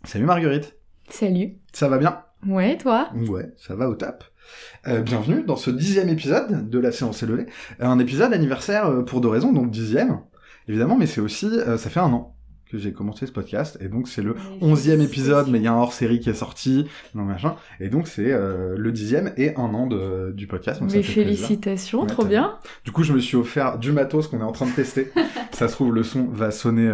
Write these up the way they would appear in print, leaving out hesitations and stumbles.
Salut Marguerite. Salut. Ça va bien? Ouais, toi? Ouais, ça va au top. Bienvenue dans ce 10e épisode de La Séance est levée. Un épisode anniversaire pour deux raisons, donc 10e, évidemment, mais c'est aussi, ça fait un an que j'ai commencé ce podcast, et donc c'est le 11e épisode, mais il y a un hors-série qui est sorti, et donc c'est le 10e et un an du podcast, donc Mais ça fait plaisir. félicitations, Ouais, trop bien. Du coup, je me suis offert du matos qu'on est en train de tester. Ça se trouve, le son va sonner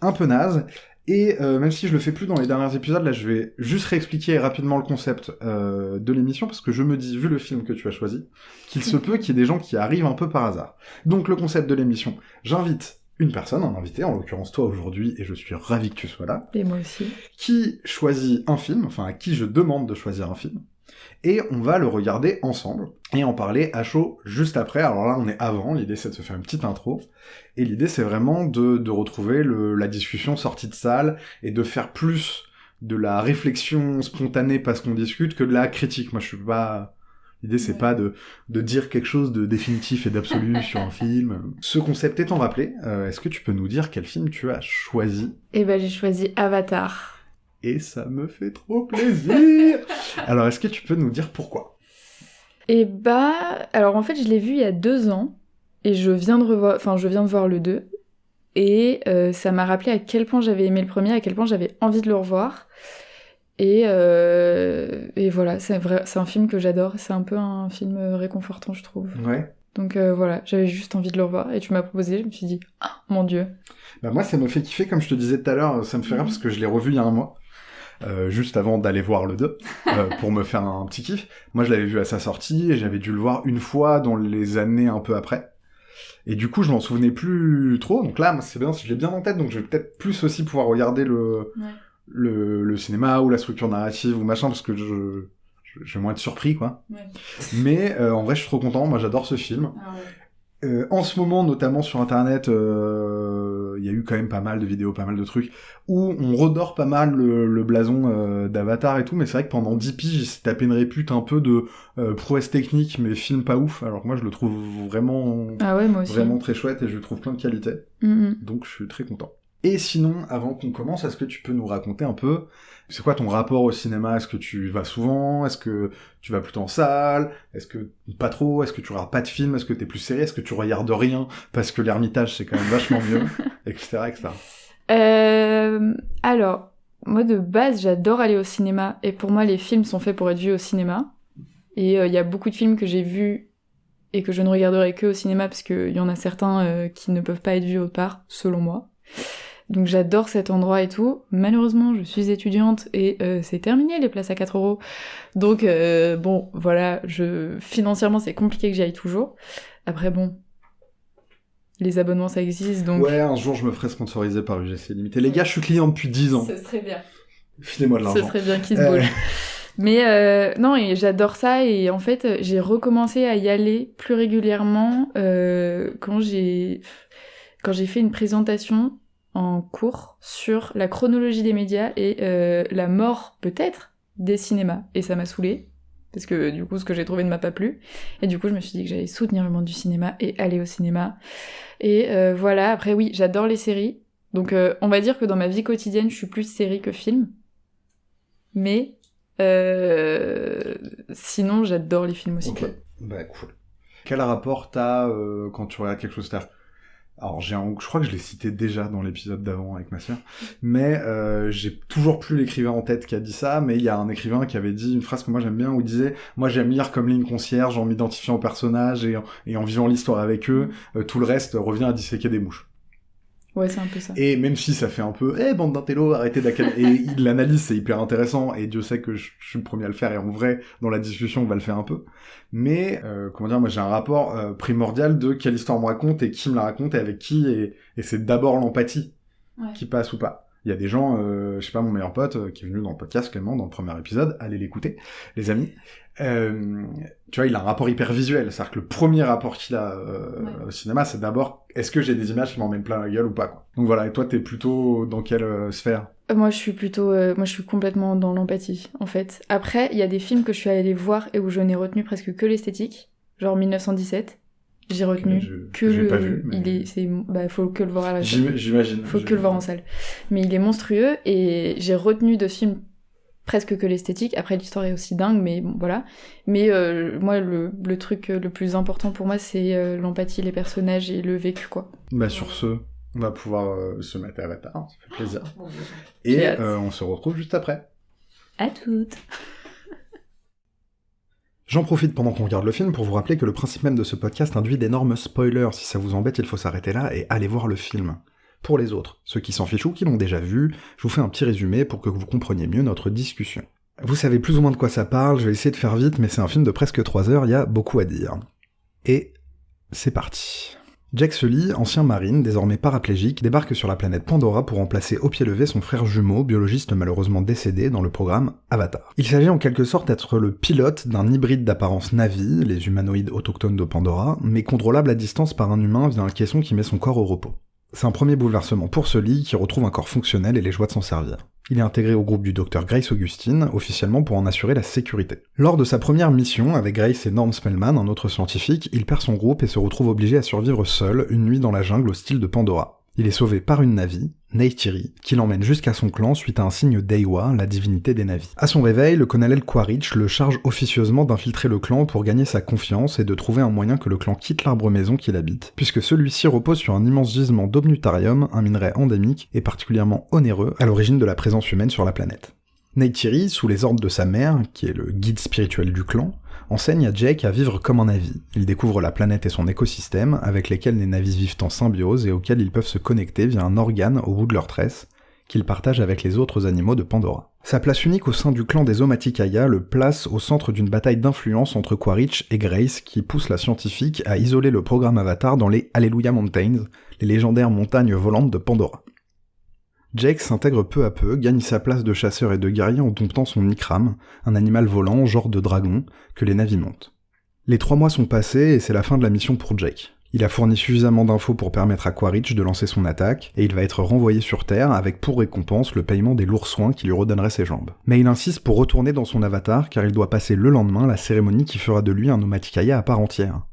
un peu naze. Et même si je le fais plus dans les derniers épisodes, là, je vais juste réexpliquer rapidement le concept de l'émission, parce que je me dis, vu le film que tu as choisi, qu'il se peut qu'il y ait des gens qui arrivent un peu par hasard. Donc, le concept de l'émission, j'invite une personne, un invité, en l'occurrence toi aujourd'hui, et je suis ravi que tu sois là, Et moi aussi. qui choisit un film, enfin à qui je demande de choisir un film, et on va le regarder ensemble, et en parler à chaud juste après. Alors là, on est avant, l'idée c'est de se faire une petite intro, et l'idée c'est vraiment de retrouver la discussion sortie de salle, et de faire plus de la réflexion spontanée parce qu'on discute que de la critique. Moi je suis pas... L'idée c'est pas de dire quelque chose de définitif et d'absolu sur un film. Ce concept étant rappelé, est-ce que tu peux nous dire quel film tu as choisi ? Eh ben, j'ai choisi Avatar. Et ça me fait trop plaisir. Alors, est-ce que tu peux nous dire pourquoi ? Et bah, alors en fait, je l'ai vu il y a 2 ans, et je viens de voir le 2, et ça m'a rappelé à quel point j'avais aimé le premier, à quel point j'avais envie de le revoir. Et voilà, c'est un film que j'adore, c'est un peu un film réconfortant, je trouve. Ouais. Donc voilà, j'avais juste envie de le revoir, et tu m'as proposé, je me suis dit, ah, mon Dieu. Bah moi, ça me fait kiffer, comme je te disais tout à l'heure, ça me fait rire parce que je l'ai revu il y a un mois, juste avant d'aller voir le 2, pour me faire un petit kiff. Moi, je l'avais vu à sa sortie, et j'avais dû le voir une fois dans les années un peu après. Et du coup, je m'en souvenais plus trop, donc là, c'est bien, je l'ai bien en tête, donc je vais peut-être plus aussi pouvoir regarder le cinéma, ou la structure narrative, ou machin, parce que je vais moins être surpris, quoi. Ouais. Mais en vrai, je suis trop content, moi j'adore ce film. Ah ouais. En ce moment, notamment sur internet, il y a eu quand même pas mal de vidéos, pas mal de trucs, où on redore pas mal le blason d'Avatar et tout, mais c'est vrai que pendant 10 piges, il s'est tapé une répute un peu de prouesse technique, mais film pas ouf, alors que moi je le trouve vraiment, Ah ouais, moi aussi. vraiment très chouette, et je le trouve plein de qualité, donc je suis très content. Et sinon, avant qu'on commence, est-ce que tu peux nous raconter un peu, c'est quoi ton rapport au cinéma ? Est-ce que tu vas souvent ? Est-ce que tu vas plutôt en salle ? Est-ce que pas trop ? Est-ce que tu regardes pas de films ? Est-ce que t'es plus série ? Est-ce que tu regardes rien ? Parce que l'Ermitage, c'est quand même vachement mieux, etc., etc. Alors, moi de base, j'adore aller au cinéma, et pour moi, les films sont faits pour être vus au cinéma. Et il y a beaucoup de films que j'ai vus et que je ne regarderai que au cinéma, parce qu'il y en a certains qui ne peuvent pas être vus autre part, selon moi. Donc j'adore cet endroit et tout. Malheureusement, je suis étudiante et c'est terminé les places à 4€. Donc bon, voilà, financièrement c'est compliqué que j'y aille toujours. Après bon, les abonnements ça existe, donc... Ouais, un jour je me ferai sponsoriser par UGC Limité. Les gars, je suis client depuis 10 ans. Ce serait bien. Filez-moi de l'argent. Ce serait bien qu'ils se bougent. Mais non, et j'adore ça, et en fait, j'ai recommencé à y aller plus régulièrement quand j'ai fait une présentation en cours sur la chronologie des médias et la mort, peut-être, des cinémas. Et ça m'a saoulée, parce que du coup, ce que j'ai trouvé ne m'a pas plu. Et du coup, je me suis dit que j'allais soutenir le monde du cinéma et aller au cinéma. Et voilà, après oui, j'adore les séries. Donc on va dire que dans ma vie quotidienne, je suis plus série que film. Mais sinon, j'adore les films aussi. Ok, bah cool. Quel rapport t'as quand tu regardes quelque chose ? Alors, je crois que je l'ai cité déjà dans l'épisode d'avant avec ma sœur, mais j'ai toujours plus l'écrivain en tête qui a dit ça, mais il y a un écrivain qui avait dit une phrase que moi j'aime bien, où il disait « Moi j'aime lire comme ligne concierge en m'identifiant aux personnages et en vivant l'histoire avec eux, tout le reste revient à disséquer des mouches. » Ouais, c'est un peu ça. Et même si ça fait un peu « bande d'intello, arrêtez d'accaler... » Et il l'analyse, c'est hyper intéressant, et Dieu sait que je suis le premier à le faire, et en vrai, dans la discussion, on va le faire un peu. Mais, moi j'ai un rapport primordial de quelle histoire on me raconte, et qui me la raconte, et avec qui, et c'est d'abord l'empathie qui passe ou pas. Il y a des gens, je sais pas, mon meilleur pote, qui est venu dans le podcast, Clément, dans le premier épisode, allez l'écouter, les amis. Tu vois, il a un rapport hyper visuel, c'est-à-dire que le premier rapport qu'il a au cinéma, c'est d'abord, est-ce que j'ai des images qui m'en mettent plein la gueule ou pas, quoi. Donc voilà, et toi, t'es plutôt dans quelle sphère ? Moi, je suis complètement dans l'empathie, en fait. Après, il y a des films que je suis allée voir et où je n'ai retenu presque que l'esthétique, genre 1917. J'ai retenu que j'ai pas vu, mais... faut que le voir à la salle. J'imagine. Faut que le voir en salle. Mais il est monstrueux et j'ai retenu de ce film presque que l'esthétique. Après, l'histoire est aussi dingue, mais bon, voilà. Mais moi, le truc le plus important pour moi, c'est l'empathie, les personnages et le vécu, quoi. Bah, sur ce, on va pouvoir se mettre à Avatar, ça fait plaisir. Et on se retrouve juste après. À toutes. J'en profite pendant qu'on regarde le film pour vous rappeler que le principe même de ce podcast induit d'énormes spoilers. Si ça vous embête, il faut s'arrêter là et aller voir le film. Pour les autres, ceux qui s'en fichent ou qui l'ont déjà vu, je vous fais un petit résumé pour que vous compreniez mieux notre discussion. Vous savez plus ou moins de quoi ça parle, je vais essayer de faire vite, mais c'est un film de presque 3 heures, il y a beaucoup à dire. Et c'est parti. Jake Sully, ancien marine, désormais paraplégique, débarque sur la planète Pandora pour remplacer au pied levé son frère jumeau, biologiste malheureusement décédé dans le programme Avatar. Il s'agit en quelque sorte d'être le pilote d'un hybride d'apparence Na'vi, les humanoïdes autochtones de Pandora, mais contrôlable à distance par un humain via un caisson qui met son corps au repos. C'est un premier bouleversement pour Sully qui retrouve un corps fonctionnel et les joies de s'en servir. Il est intégré au groupe du Dr Grace Augustine, officiellement pour en assurer la sécurité. Lors de sa première mission, avec Grace et Norm Spellman, un autre scientifique, il perd son groupe et se retrouve obligé à survivre seul une nuit dans la jungle au style de Pandora. Il est sauvé par une Na'vi, Neytiri, qui l'emmène jusqu'à son clan suite à un signe d'Eywa, la divinité des Na'vi. À son réveil, le colonel Quaritch le charge officieusement d'infiltrer le clan pour gagner sa confiance et de trouver un moyen que le clan quitte l'arbre-maison qu'il habite, puisque celui-ci repose sur un immense gisement d'obnutarium, un minerai endémique et particulièrement onéreux à l'origine de la présence humaine sur la planète. Neytiri, sous les ordres de sa mère, qui est le guide spirituel du clan, enseigne à Jake à vivre comme un Na'vi. Il découvre la planète et son écosystème, avec lesquels les Na'vis vivent en symbiose et auxquels ils peuvent se connecter via un organe au bout de leur tresse, qu'ils partagent avec les autres animaux de Pandora. Sa place unique au sein du clan des Omaticaya le place au centre d'une bataille d'influence entre Quaritch et Grace qui pousse la scientifique à isoler le programme Avatar dans les Hallelujah Mountains, les légendaires montagnes volantes de Pandora. Jake s'intègre peu à peu, gagne sa place de chasseur et de guerrier en domptant son Ikram, un animal volant, genre de dragon, que les Na'vis montent. Les 3 mois sont passés et c'est la fin de la mission pour Jake. Il a fourni suffisamment d'infos pour permettre à Quaritch de lancer son attaque, et il va être renvoyé sur Terre avec pour récompense le paiement des lourds soins qui lui redonneraient ses jambes. Mais il insiste pour retourner dans son avatar car il doit passer le lendemain la cérémonie qui fera de lui un Omaticaya à part entière.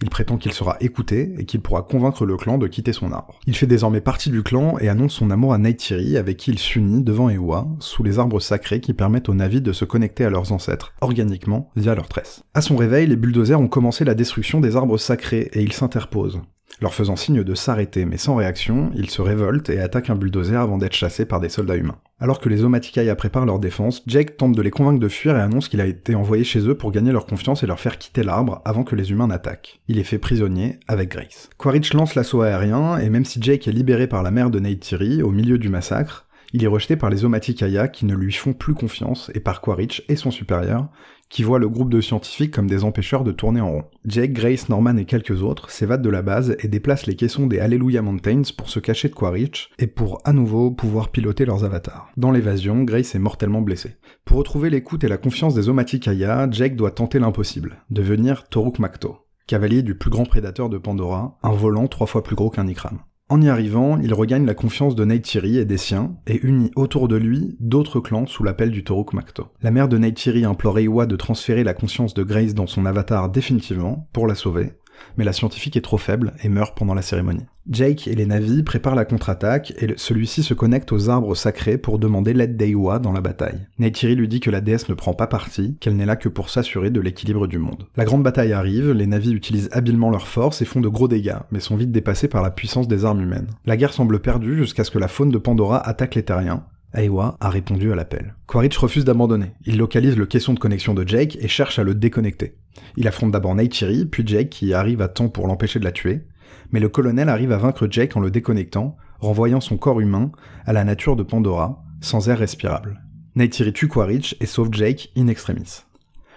Il prétend qu'il sera écouté et qu'il pourra convaincre le clan de quitter son arbre. Il fait désormais partie du clan et annonce son amour à Neytiri avec qui il s'unit devant Eywa, sous les arbres sacrés qui permettent aux Na'vi de se connecter à leurs ancêtres, organiquement, via leurs tresses. À son réveil, les bulldozers ont commencé la destruction des arbres sacrés et il s'interpose. Leur faisant signe de s'arrêter, mais sans réaction, il se révolte et attaque un bulldozer avant d'être chassé par des soldats humains. Alors que les Omaticaya préparent leur défense, Jake tente de les convaincre de fuir et annonce qu'il a été envoyé chez eux pour gagner leur confiance et leur faire quitter l'arbre avant que les humains n'attaquent. Il est fait prisonnier avec Grace. Quaritch lance l'assaut aérien, et même si Jake est libéré par la mère de Neytiri au milieu du massacre, il est rejeté par les Omaticaya qui ne lui font plus confiance et par Quaritch et son supérieur, qui voient le groupe de scientifiques comme des empêcheurs de tourner en rond. Jake, Grace, Norman et quelques autres s'évadent de la base et déplacent les caissons des Hallelujah Mountains pour se cacher de Quaritch et pour à nouveau pouvoir piloter leurs avatars. Dans l'évasion, Grace est mortellement blessée. Pour retrouver l'écoute et la confiance des Omaticaya, Jake doit tenter l'impossible, devenir Toruk Makto, cavalier du plus grand prédateur de Pandora, un volant 3 fois plus gros qu'un Ikram. En y arrivant, il regagne la confiance de Neytiri et des siens, et unit autour de lui d'autres clans sous l'appel du Toruk Makto. La mère de Neytiri implore Eywa de transférer la conscience de Grace dans son avatar définitivement, pour la sauver, mais la scientifique est trop faible et meurt pendant la cérémonie. Jake et les Na'vi préparent la contre-attaque, et celui-ci se connecte aux arbres sacrés pour demander l'aide d'Eywa dans la bataille. Neytiri lui dit que la déesse ne prend pas parti, qu'elle n'est là que pour s'assurer de l'équilibre du monde. La grande bataille arrive, les Na'vi utilisent habilement leur force et font de gros dégâts, mais sont vite dépassés par la puissance des armes humaines. La guerre semble perdue jusqu'à ce que la faune de Pandora attaque les terriens. Eywa a répondu à l'appel. Quaritch refuse d'abandonner. Il localise le caisson de connexion de Jake et cherche à le déconnecter. Il affronte d'abord Neytiri, puis Jake qui arrive à temps pour l'empêcher de la tuer, mais le colonel arrive à vaincre Jake en le déconnectant, renvoyant son corps humain à la nature de Pandora, sans air respirable. Neytiri tue Quaritch et sauve Jake in extremis.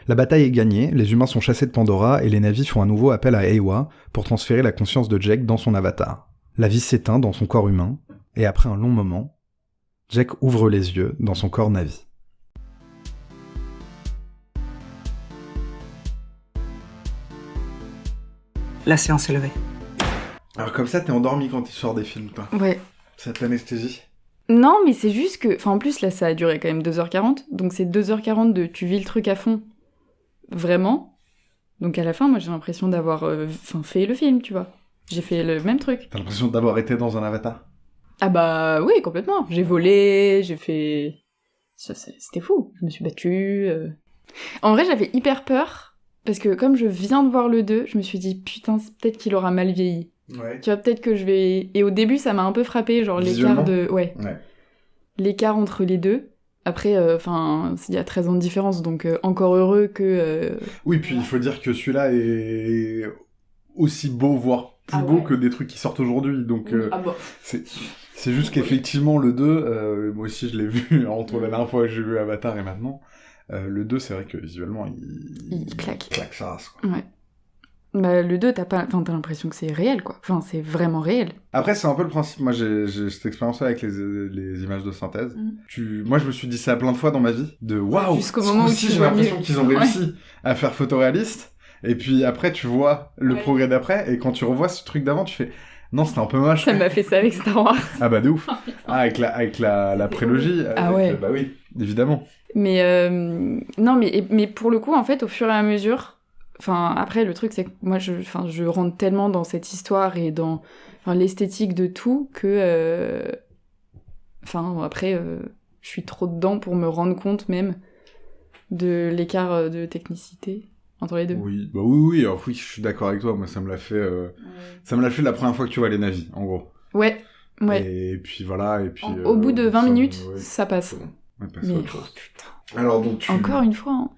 La bataille est gagnée, les humains sont chassés de Pandora et les Na'vi font à nouveau appel à Eywa pour transférer la conscience de Jake dans son avatar. La vie s'éteint dans son corps humain, et après un long moment, Jake ouvre les yeux dans son corps Na'vi. La séance est levée. Alors comme ça, t'es endormi quand tu sors des films, toi. Ouais. Ça t'anesthésie. Non, mais c'est juste que... Enfin, en plus, là, ça a duré quand même 2h40. Donc c'est 2h40 de tu vis le truc à fond. Vraiment. Donc à la fin, moi, j'ai l'impression d'avoir fait le film, tu vois. J'ai fait le même truc. T'as l'impression d'avoir été dans un avatar? Ah bah oui, complètement. J'ai volé, j'ai fait... C'était fou. Je me suis battue. En vrai, j'avais hyper peur, parce que comme je viens de voir le 2, je me suis dit, putain, peut-être qu'il aura mal vieilli. Ouais. Tu vois, peut-être que je vais... Et au début, ça m'a un peu frappé, genre l'écart de... Ouais. L'écart entre les deux. Après, il y a 13 ans de différence, donc encore heureux que... Oui, puis il faut dire que celui-là est aussi beau, voire plus beau que des trucs qui sortent aujourd'hui, donc c'est juste qu'effectivement, le 2, moi aussi je l'ai vu entre la dernière fois que j'ai vu Avatar et maintenant, le 2, c'est vrai que visuellement, il claque. Il claque sa race, quoi. Ouais. Bah, le 2, t'as l'impression que c'est réel, quoi. Enfin, c'est vraiment réel. Après, c'est un peu le principe. Moi, j'ai cette expérience avec les images de synthèse. Moi, je me suis dit ça plein de fois dans ma vie. De waouh! Jusqu'au moment où j'ai l'impression qu'ils ont réussi à faire photoréaliste. Et puis après, tu vois le progrès d'après. Et quand tu revois ce truc d'avant, tu fais non, c'était un peu moche. Ça m'a fait ça avec Star Wars. Ah bah de ouf. Avec la prélogie. Ouais. Bah oui, évidemment. Mais non, mais pour le coup, en fait, au fur et à mesure. Enfin, après, le truc, c'est que moi, je rentre tellement dans cette histoire et dans l'esthétique de tout que... après, je suis trop dedans pour me rendre compte même de l'écart de technicité entre les deux. Oui, oui, alors oui, je suis d'accord avec toi. Moi, ça me l'a fait... Ça me l'a fait la première fois que tu vois les navis, en gros. Ouais. Et puis voilà, et puis... Au bout de 20 minutes, ça passe. Ouais, mais putain. Alors, donc Encore une fois, hein.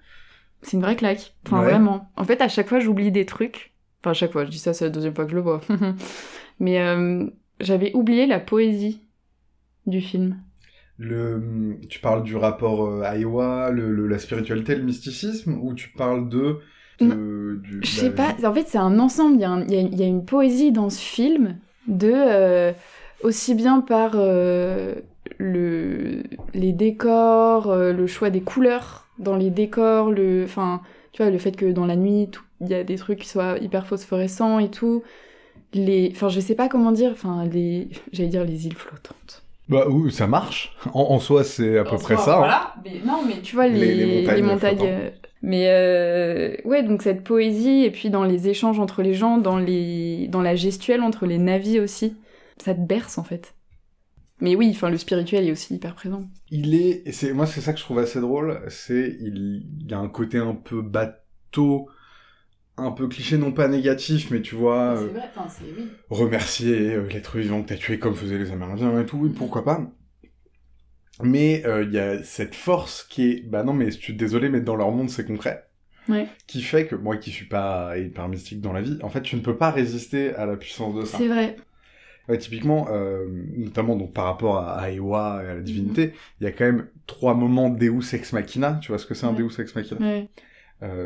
C'est une vraie claque. Enfin, vraiment. En fait, à chaque fois, j'oublie des trucs. Enfin, à chaque fois, je dis ça, c'est la deuxième fois que je le vois. Mais j'avais oublié la poésie du film. Tu parles du rapport à Iowa, la spiritualité, le mysticisme, ou tu parles je sais pas, en fait, c'est un ensemble. Il y a une poésie dans ce film, aussi bien par les décors, le choix des couleurs dans les décors, tu vois, le fait que dans la nuit, il y a des trucs qui soient hyper phosphorescents et tout. Je sais pas comment dire, j'allais dire les îles flottantes. Bah oui, ça marche. En soi, c'est à peu près ça. Voilà. Mais non, mais tu vois, les montagnes. Ouais, donc cette poésie, et puis dans les échanges entre les gens, dans la gestuelle entre les navis aussi, ça te berce en fait. Mais oui, le spirituel est aussi hyper présent. Moi, c'est ça que je trouve assez drôle, il y a un côté un peu bateau, un peu cliché, non pas négatif, mais tu vois, c'est vrai, oui. Remercier l'être vivant que t'as tué comme faisaient les Amérindiens et tout, oui, pourquoi pas. Mais il y a cette force qui est, bah non, mais je suis désolé, mais dans leur monde, c'est concret. Ouais. Qui fait que, moi qui suis pas hyper mystique dans la vie, en fait, tu ne peux pas résister à la puissance de ça. C'est vrai. Ouais, typiquement, notamment donc par rapport à Iowa et à la divinité, il y a quand même 3 moments Deus Ex Machina. Tu vois ce que c'est un Deus Ex Machina? Ouais.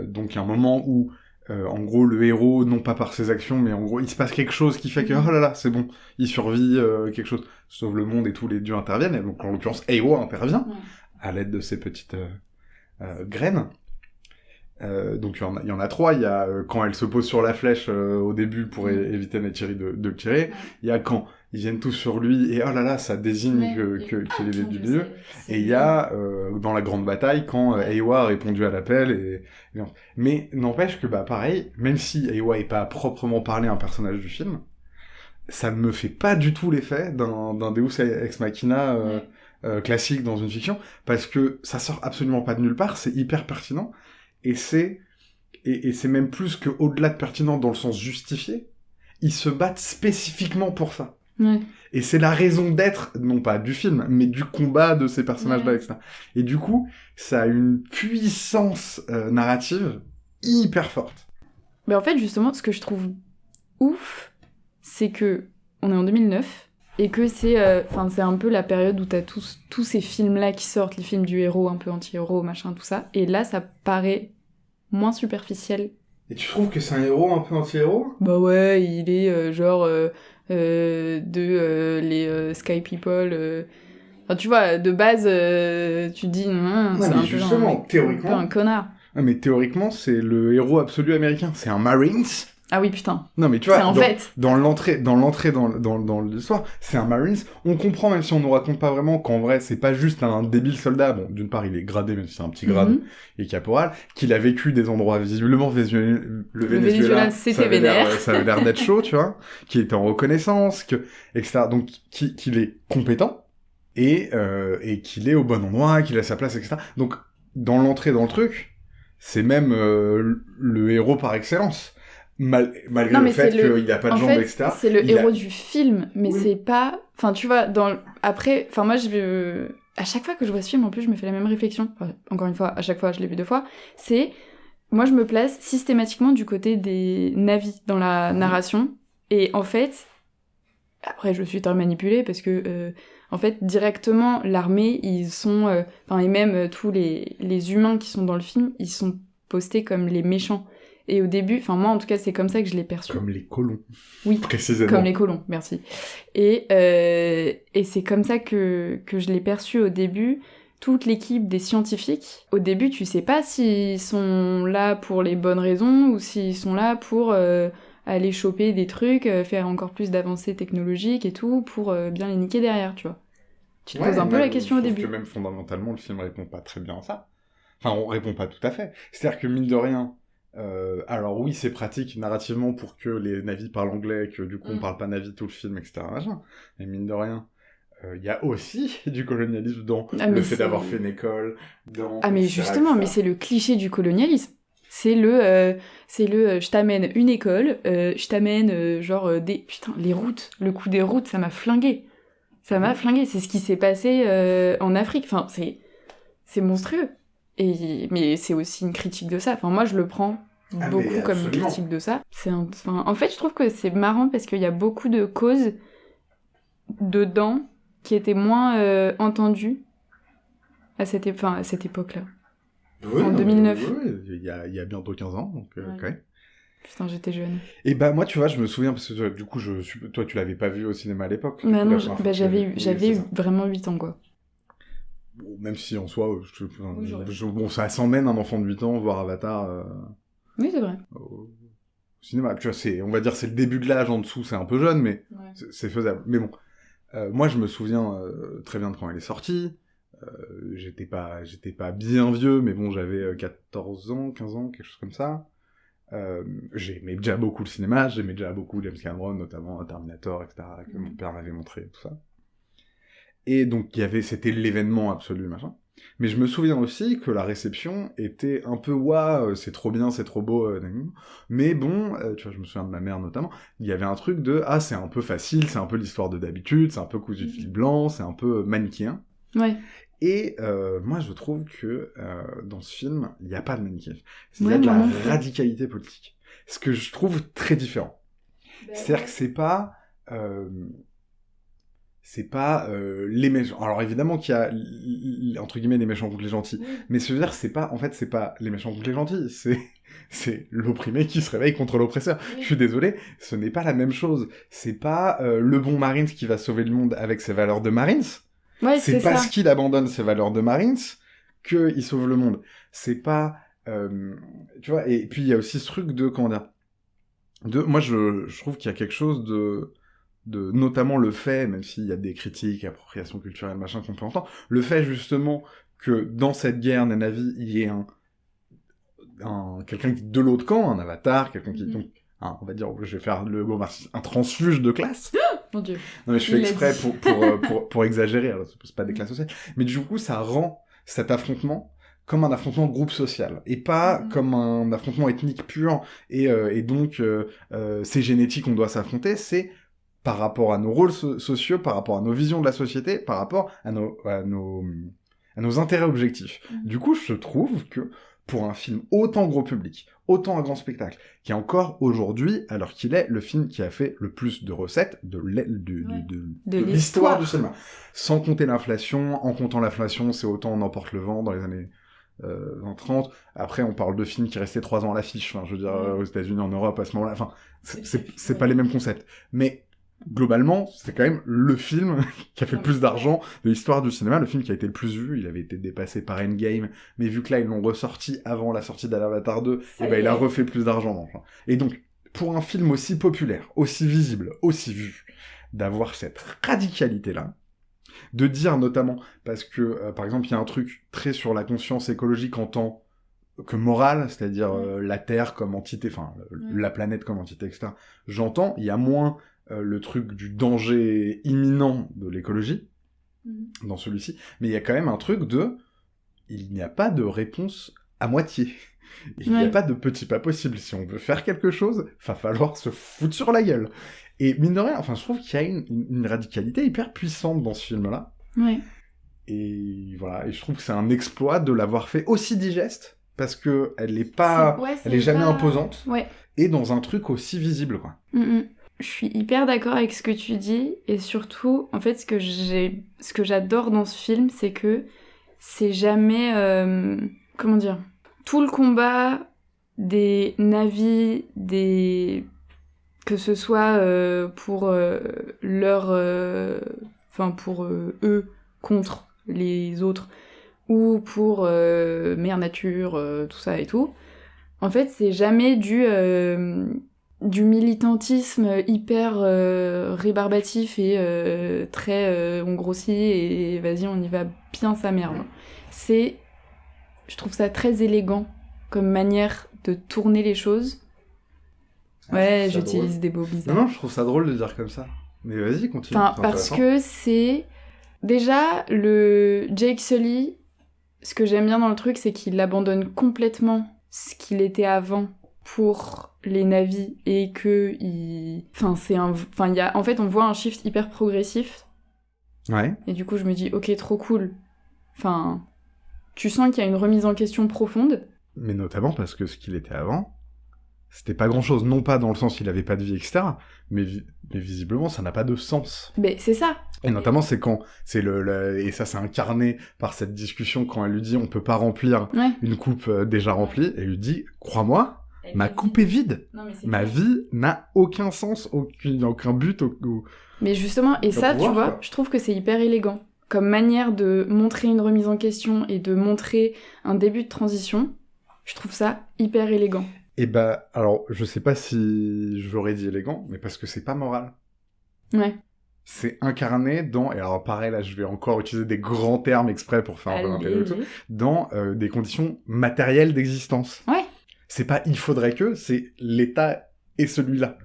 Donc il y a un moment où, en gros, le héros, non pas par ses actions, mais en gros, il se passe quelque chose qui fait que, oh là là, c'est bon, il survit, quelque chose, sauve le monde et tous les dieux interviennent, et donc en l'occurrence, Iowa intervient, à l'aide de ses petites graines. Donc il y en a 3, il y a quand elle se pose sur la flèche au début pour éviter Neytiri de le tirer, il y a quand ils viennent tous sur lui et oh là là ça désigne qu'il est du dieu, et il y a dans la grande bataille quand Iowa a répondu à l'appel mais n'empêche que pareil, même si Iowa est pas à proprement parler un personnage du film, ça ne me fait pas du tout l'effet d'un Deus Ex Machina classique dans une fiction, parce que ça sort absolument pas de nulle part, c'est hyper pertinent. Et c'est même plus que au-delà de pertinent dans le sens justifié, ils se battent spécifiquement pour ça. Ouais. Et c'est la raison d'être, non pas du film, mais du combat de ces personnages-là, etc. Et du coup, ça a une puissance narrative hyper forte. Mais en fait, justement, ce que je trouve ouf, c'est que on est en 2009, et que c'est un peu la période où t'as tous ces films-là qui sortent, les films du héros, un peu anti-héros, machin, tout ça, et là, ça paraît moins superficiel. Et tu trouves que c'est un héros un peu anti-héros ? Bah ouais, il est les Sky People... Enfin, tu vois, de base, tu te dis... théoriquement, un peu un connard. Ah, mais théoriquement, c'est le héros absolu américain. C'est un Marines. Ah oui, putain. Non, mais tu vois, C'est en fait. dans l'entrée dans l'histoire, c'est un Marines. On comprend, même si on nous raconte pas vraiment, qu'en vrai, c'est pas juste un débile soldat. Bon, d'une part, il est gradé, même si c'est un petit grade, et caporal, qu'il a vécu des endroits visiblement le Venezuela, c'était vénère. Ça avait l'air d'être chaud, tu vois, qu'il était en reconnaissance, etc. Donc, qu'il est compétent, et qu'il est au bon endroit, qu'il a sa place, etc. Donc, dans l'entrée dans le truc, c'est même le héros par excellence. Malgré le fait qu'il n'a pas de jambes, etc. C'est le héros du film, mais c'est pas... Enfin, tu vois, après... Enfin, moi, à chaque fois que je vois ce film, en plus, je me fais la même réflexion. Enfin, encore une fois, à chaque fois, je l'ai vu 2 fois. C'est... Moi, je me place systématiquement du côté des navis dans la narration. Et en fait... Après, je suis très manipulée parce que... en fait, directement, l'armée, ils sont... et même tous les humains qui sont dans le film, ils sont postés comme les méchants. Et au début, enfin moi en tout cas c'est comme ça que je l'ai perçu. Comme les colons. Oui, précisément. Comme les colons, merci. Et c'est comme ça que je l'ai perçu au début. Toute l'équipe des scientifiques, au début tu sais pas s'ils sont là pour les bonnes raisons ou s'ils sont là pour aller choper des trucs, faire encore plus d'avancées technologiques et tout, pour bien les niquer derrière, tu vois. Tu te poses un peu la question au début. Je trouve que même fondamentalement le film répond pas très bien à ça. Enfin on répond pas tout à fait. C'est-à-dire que mine de rien, alors oui, c'est pratique narrativement pour que les navis parlent anglais, que du coup on parle pas navi tout le film, etc. Mais mine de rien, il y a aussi du colonialisme dans le fait d'avoir fait une école, dans... Ah mais justement, mais c'est le cliché du colonialisme. C'est je t'amène une école, je t'amène des... Putain, les routes, le coup des routes, ça m'a flingué. Ça m'a flingué, c'est ce qui s'est passé en Afrique. Enfin, c'est monstrueux. Mais c'est aussi une critique de ça. Enfin, moi, je le prends beaucoup comme une critique de ça. En fait, je trouve que c'est marrant parce qu'il y a beaucoup de causes dedans qui étaient moins entendues à cette époque-là. Oui, en 2009. Oui, il y a bientôt 15 ans, donc ouais. Putain, j'étais jeune. Et bah moi, tu vois, je me souviens, parce que du coup, toi, tu l'avais pas vu au cinéma à l'époque. Bah non, j'avais eu vraiment 8 ans, quoi. Bon, même si en soi, ça s'emmène un enfant de 8 ans voir Avatar. Oui, c'est vrai. Au cinéma, tu vois, on va dire c'est le début de l'âge en dessous, c'est un peu jeune, mais c'est faisable. Mais bon, moi je me souviens très bien de quand elle est sortie. J'étais pas bien vieux, mais bon, j'avais 14 ans, 15 ans, quelque chose comme ça. J'aimais déjà beaucoup le cinéma, j'aimais déjà beaucoup James Cameron, notamment Terminator, etc., que mon père m'avait montré, tout ça. Et donc, c'était l'événement absolu, machin. Mais je me souviens aussi que la réception était un peu, c'est trop bien, c'est trop beau, mais bon, tu vois, je me souviens de ma mère notamment, il y avait un truc de, c'est un peu facile, c'est un peu l'histoire de d'habitude, c'est un peu cousu de fil blanc, c'est un peu manichéen. Ouais. Et moi, je trouve que dans ce film, il n'y a pas de manichéisme. Il y a de la radicalité politique. Ce que je trouve très différent. C'est-à-dire que c'est pas les méchants. Alors évidemment qu'il y a entre guillemets les méchants contre les gentils, mais ce que je veux dire, c'est pas les méchants contre les gentils, c'est l'opprimé qui se réveille contre l'oppresseur. Je suis désolé, ce n'est pas la même chose. C'est pas le bon Marines qui va sauver le monde avec ses valeurs de Marines. Ouais, c'est parce qu'il abandonne ses valeurs de Marines qu'il sauve le monde. C'est pas tu vois. Et puis il y a aussi ce truc de moi je trouve qu'il y a quelque chose de notamment le fait, même s'il y a des critiques, appropriation culturelle, machin qu'on peut entendre, le fait justement que dans cette guerre des navis, il y ait quelqu'un qui de l'autre camp, un avatar, quelqu'un qui donc on va dire, je vais faire le mot marxiste, un transfuge de classe. Mon Dieu. Non mais je fais exprès pour exagérer, alors c'est pas des classes sociales, mais du coup ça rend cet affrontement comme un affrontement groupe social, et pas comme un affrontement ethnique pur, et donc c'est génétique, on doit s'affronter, c'est par rapport à nos rôles sociaux, par rapport à nos visions de la société, par rapport à nos intérêts objectifs. Du coup, je trouve que pour un film autant gros public, autant un grand spectacle, qui est encore aujourd'hui, alors qu'il est le film qui a fait le plus de recettes de l'histoire du cinéma. Sans compter l'inflation, en comptant l'inflation, c'est autant On emporte le vent dans les années 20-30. Après, on parle de films qui restaient 3 ans à l'affiche, enfin, je veux dire, aux États-Unis, en Europe, à ce moment-là, enfin, c'est pas les mêmes concepts. Mais globalement, c'est quand même le film qui a fait le plus d'argent de l'histoire du cinéma, le film qui a été le plus vu. Il avait été dépassé par Endgame, mais vu que là, ils l'ont ressorti avant la sortie d'Avatar 2, et il a refait plus d'argent. Et donc, pour un film aussi populaire, aussi visible, aussi vu, d'avoir cette radicalité-là, de dire notamment, parce que, par exemple, il y a un truc très sur la conscience écologique en tant que morale, c'est-à-dire la Terre comme entité, enfin, la planète comme entité, etc. J'entends, il y a moins le truc du danger imminent de l'écologie, dans celui-ci, mais il y a quand même un truc de... Il n'y a pas de réponse à moitié. Il n'y a pas de petit pas possible. Si on veut faire quelque chose, va falloir se foutre sur la gueule. Et mine de rien, enfin, je trouve qu'il y a une radicalité hyper puissante dans ce film-là. Ouais. Et voilà, et je trouve que c'est un exploit de l'avoir fait aussi digeste, parce que elle est pas... elle est jamais imposante. Ouais. Et dans un truc aussi visible, quoi. Je suis hyper d'accord avec ce que tu dis, et surtout, en fait, ce que j'adore dans ce film, c'est que c'est jamais... comment dire ? Tout le combat des navis, que ce soit pour pour eux contre les autres, ou pour mère nature, tout ça et tout, en fait, c'est jamais du militantisme hyper rébarbatif et très on grossit et vas-y on y va bien sa mère. Je trouve ça très élégant comme manière de tourner les choses. Ouais, j'utilise drôle. Des mots bizarres. Non, je trouve ça drôle de dire comme ça. Mais vas-y, continue. Parce que c'est... Déjà, le Jake Sully, ce que j'aime bien dans le truc, c'est qu'il abandonne complètement ce qu'il était avant pour les navis et que en fait, on voit un shift hyper progressif. Ouais. Et du coup, je me dis, ok, trop cool. Enfin, tu sens qu'il y a une remise en question profonde. Mais notamment parce que ce qu'il était avant, c'était pas grand-chose. Non pas dans le sens qu'il avait pas de vie, etc. Mais visiblement, ça n'a pas de sens. Mais c'est ça. Et notamment, c'est quand... et ça, c'est incarné par cette discussion quand elle lui dit « On peut pas remplir une coupe déjà remplie. » Et elle lui dit « Crois-moi, ma coupe est vide. Ma vie n'a aucun sens, aucun but. » Mais justement, et ça, tu vois, je trouve que c'est hyper élégant. Comme manière de montrer une remise en question et de montrer un début de transition, je trouve ça hyper élégant. Et bah, alors, je sais pas si j'aurais dit élégant, mais parce que c'est pas moral. Ouais. C'est incarné dans, et alors pareil, là, je vais encore utiliser des grands termes exprès pour faire un peu d'intellectuel, dans des conditions matérielles d'existence. Ouais. C'est pas « il faudrait que », c'est « l'état est celui-là ».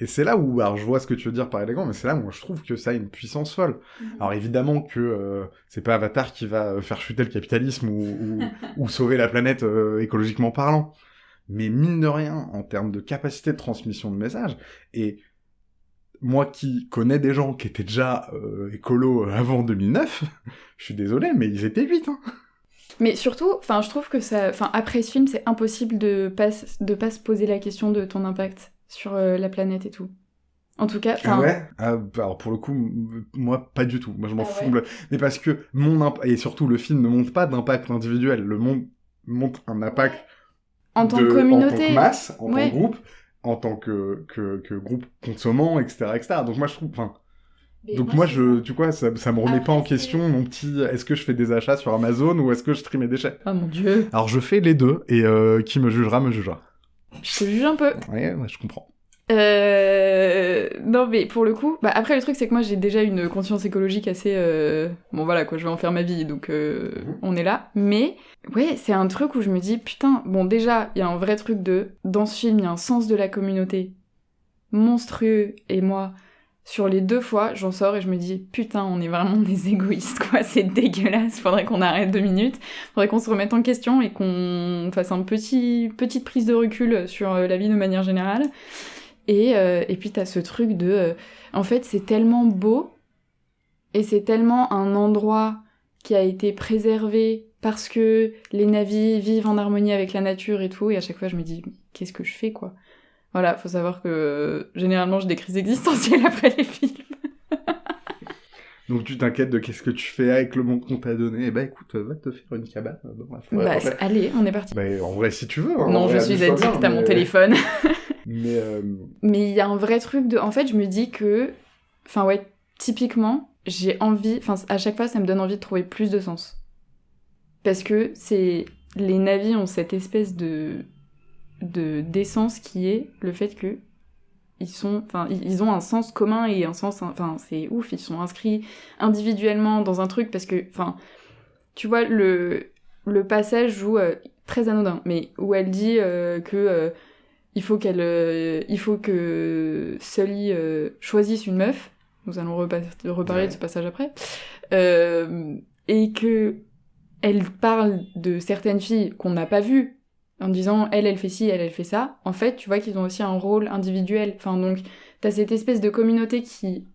Et c'est là où, alors je vois ce que tu veux dire par élégant, mais c'est là où je trouve que ça a une puissance folle. Alors évidemment que c'est pas Avatar qui va faire chuter le capitalisme ou sauver la planète écologiquement parlant. Mais mine de rien, en termes de capacité de transmission de messages, et moi qui connais des gens qui étaient déjà écolos avant 2009, je suis désolé, mais ils étaient 8, hein. Mais surtout, je trouve que après ce film, c'est impossible de pas se poser la question de ton impact sur la planète et tout. En tout cas, alors pour le coup, moi pas du tout. Moi je m'en fous. Ouais. Mais parce que et surtout le film ne montre pas d'impact individuel. Le monde montre un impact en tant que communauté, en tant que masse, en tant que groupe, en tant que groupe consommant, etc., etc. Donc moi je trouve, tu vois, ça me remet pas en question mon petit. Est-ce que je fais des achats sur Amazon ou est-ce que je trie mes déchets ? Ah mon dieu. Alors je fais les deux et qui me jugera me jugera. Je te juge un peu. Ouais, je comprends. Non mais pour le coup, après le truc c'est que moi j'ai déjà une conscience écologique assez bon voilà quoi, je vais en faire ma vie donc on est là, mais ouais c'est un truc où je me dis putain, bon déjà il y a un vrai truc dans ce film il y a un sens de la communauté monstrueux et moi sur les 2 fois j'en sors et je me dis putain on est vraiment des égoïstes quoi, c'est dégueulasse, faudrait qu'on arrête 2 minutes, faudrait qu'on se remette en question et qu'on fasse un petite prise de recul sur la vie de manière générale. Et puis t'as ce truc en fait c'est tellement beau et c'est tellement un endroit qui a été préservé parce que les navis vivent en harmonie avec la nature et tout, et à chaque fois je me dis qu'est-ce que je fais quoi. Voilà, faut savoir que généralement j'ai des crises existentielles après les films. Donc tu t'inquiètes de qu'est-ce que tu fais avec le monde qu'on t'a donné. Eh écoute, va te faire une cabane dans la forêt. Allez, on est parti. En vrai si tu veux. Hein, non, je suis addict à mon téléphone. Mais il y a un vrai truc en fait, je me dis que... typiquement, j'ai envie... à chaque fois, ça me donne envie de trouver plus de sens. Parce que les navis ont cette espèce de d'essence qui est le fait que ils ont un sens commun et un sens, enfin c'est ouf, ils sont inscrits individuellement dans un truc parce que, enfin, tu vois le passage où très anodin, mais où elle dit que il faut que Sully choisisse une meuf. Nous allons reparler de ce passage après, et que elle parle de certaines filles qu'on n'a pas vues. En disant, elle fait ci, elle fait ça. En fait, tu vois qu'ils ont aussi un rôle individuel. Enfin, donc, t'as cette espèce de communauté qui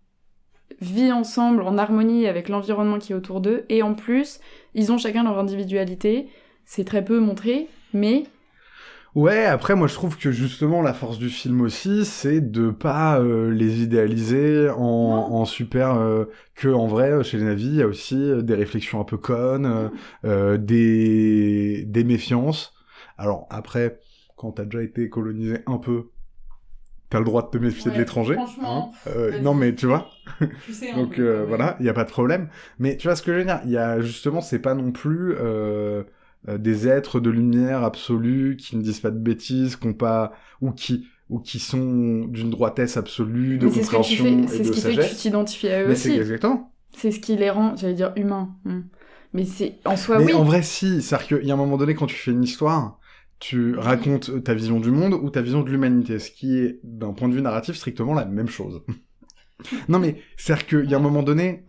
vit ensemble en harmonie avec l'environnement qui est autour d'eux. Et en plus, ils ont chacun leur individualité. C'est très peu montré, mais... Ouais, après, moi, je trouve que justement, la force du film aussi, c'est de pas les idéaliser en super... que, en vrai, chez les Na'vi, il y a aussi des réflexions un peu connes, des méfiances. Alors, après, quand t'as déjà été colonisé un peu, t'as le droit de te méfier de l'étranger. Franchement. Non, mais tu vois. Tu sais, Donc, voilà, il y a pas de problème. Mais tu vois ce que je veux dire? Il y a, justement, c'est pas non plus des êtres de lumière absolue qui ne disent pas de bêtises, ou qui sont d'une droitesse absolue, de compréhension et de sagesse. C'est ce qui fait que tu t'identifies à eux mais aussi. c'est exactement. C'est ce qui les rend, j'allais dire, humains. Mais c'est, en soi, Mais en vrai, si. C'est-à-dire qu'il y a un moment donné, quand tu fais une histoire, tu racontes ta vision du monde ou ta vision de l'humanité, ce qui est, d'un point de vue narratif, strictement la même chose. Non mais, c'est-à-dire qu'il y a un moment donné,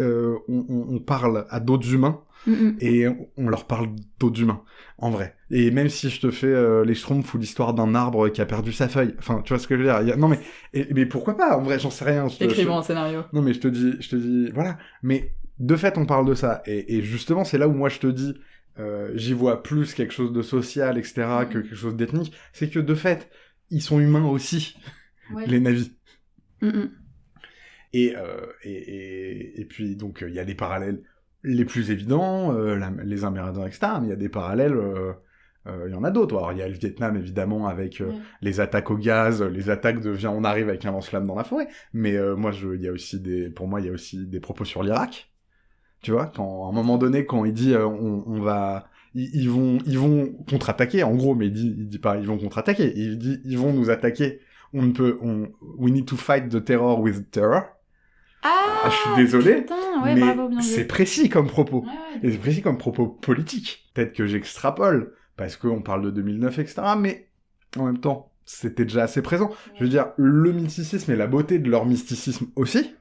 on parle à d'autres humains, et on leur parle d'autres humains, en vrai. Et même si je te fais les Schtroumpfs ou l'histoire d'un arbre qui a perdu sa feuille, enfin, tu vois ce que je veux dire, Non mais, mais pourquoi pas, en vrai, j'en sais rien. Écrivons un scénario. Non mais je te dis, voilà. Mais, de fait, on parle de ça. Et justement, c'est là où moi je te dis... j'y vois plus quelque chose de social, etc., que quelque chose d'ethnique, c'est que de fait, ils sont humains aussi, les Na'vi. Et puis, donc, il y a des parallèles les plus évidents, les Amérindiens, etc., mais il y a des parallèles, il y en a d'autres. Alors, il y a le Vietnam, évidemment, avec les attaques au gaz, les attaques de « viens, on arrive avec un lance-flamme dans la forêt », mais il y a aussi pour moi, il y a aussi des propos sur l'Irak. Tu vois, quand, à un moment donné, quand il dit ils vont contre-attaquer, en gros, mais il dit pas ils vont contre-attaquer, il dit ils vont nous attaquer, we need to fight the terror with terror. Ah, je suis désolé, putain, ouais, mais bravo, bien c'est joué. précis comme propos. Ouais. Et c'est précis comme propos politique. Peut-être que j'extrapole, parce qu'on parle de 2009, etc., mais en même temps, c'était déjà assez présent. Je veux dire, le mysticisme et la beauté de leur mysticisme aussi,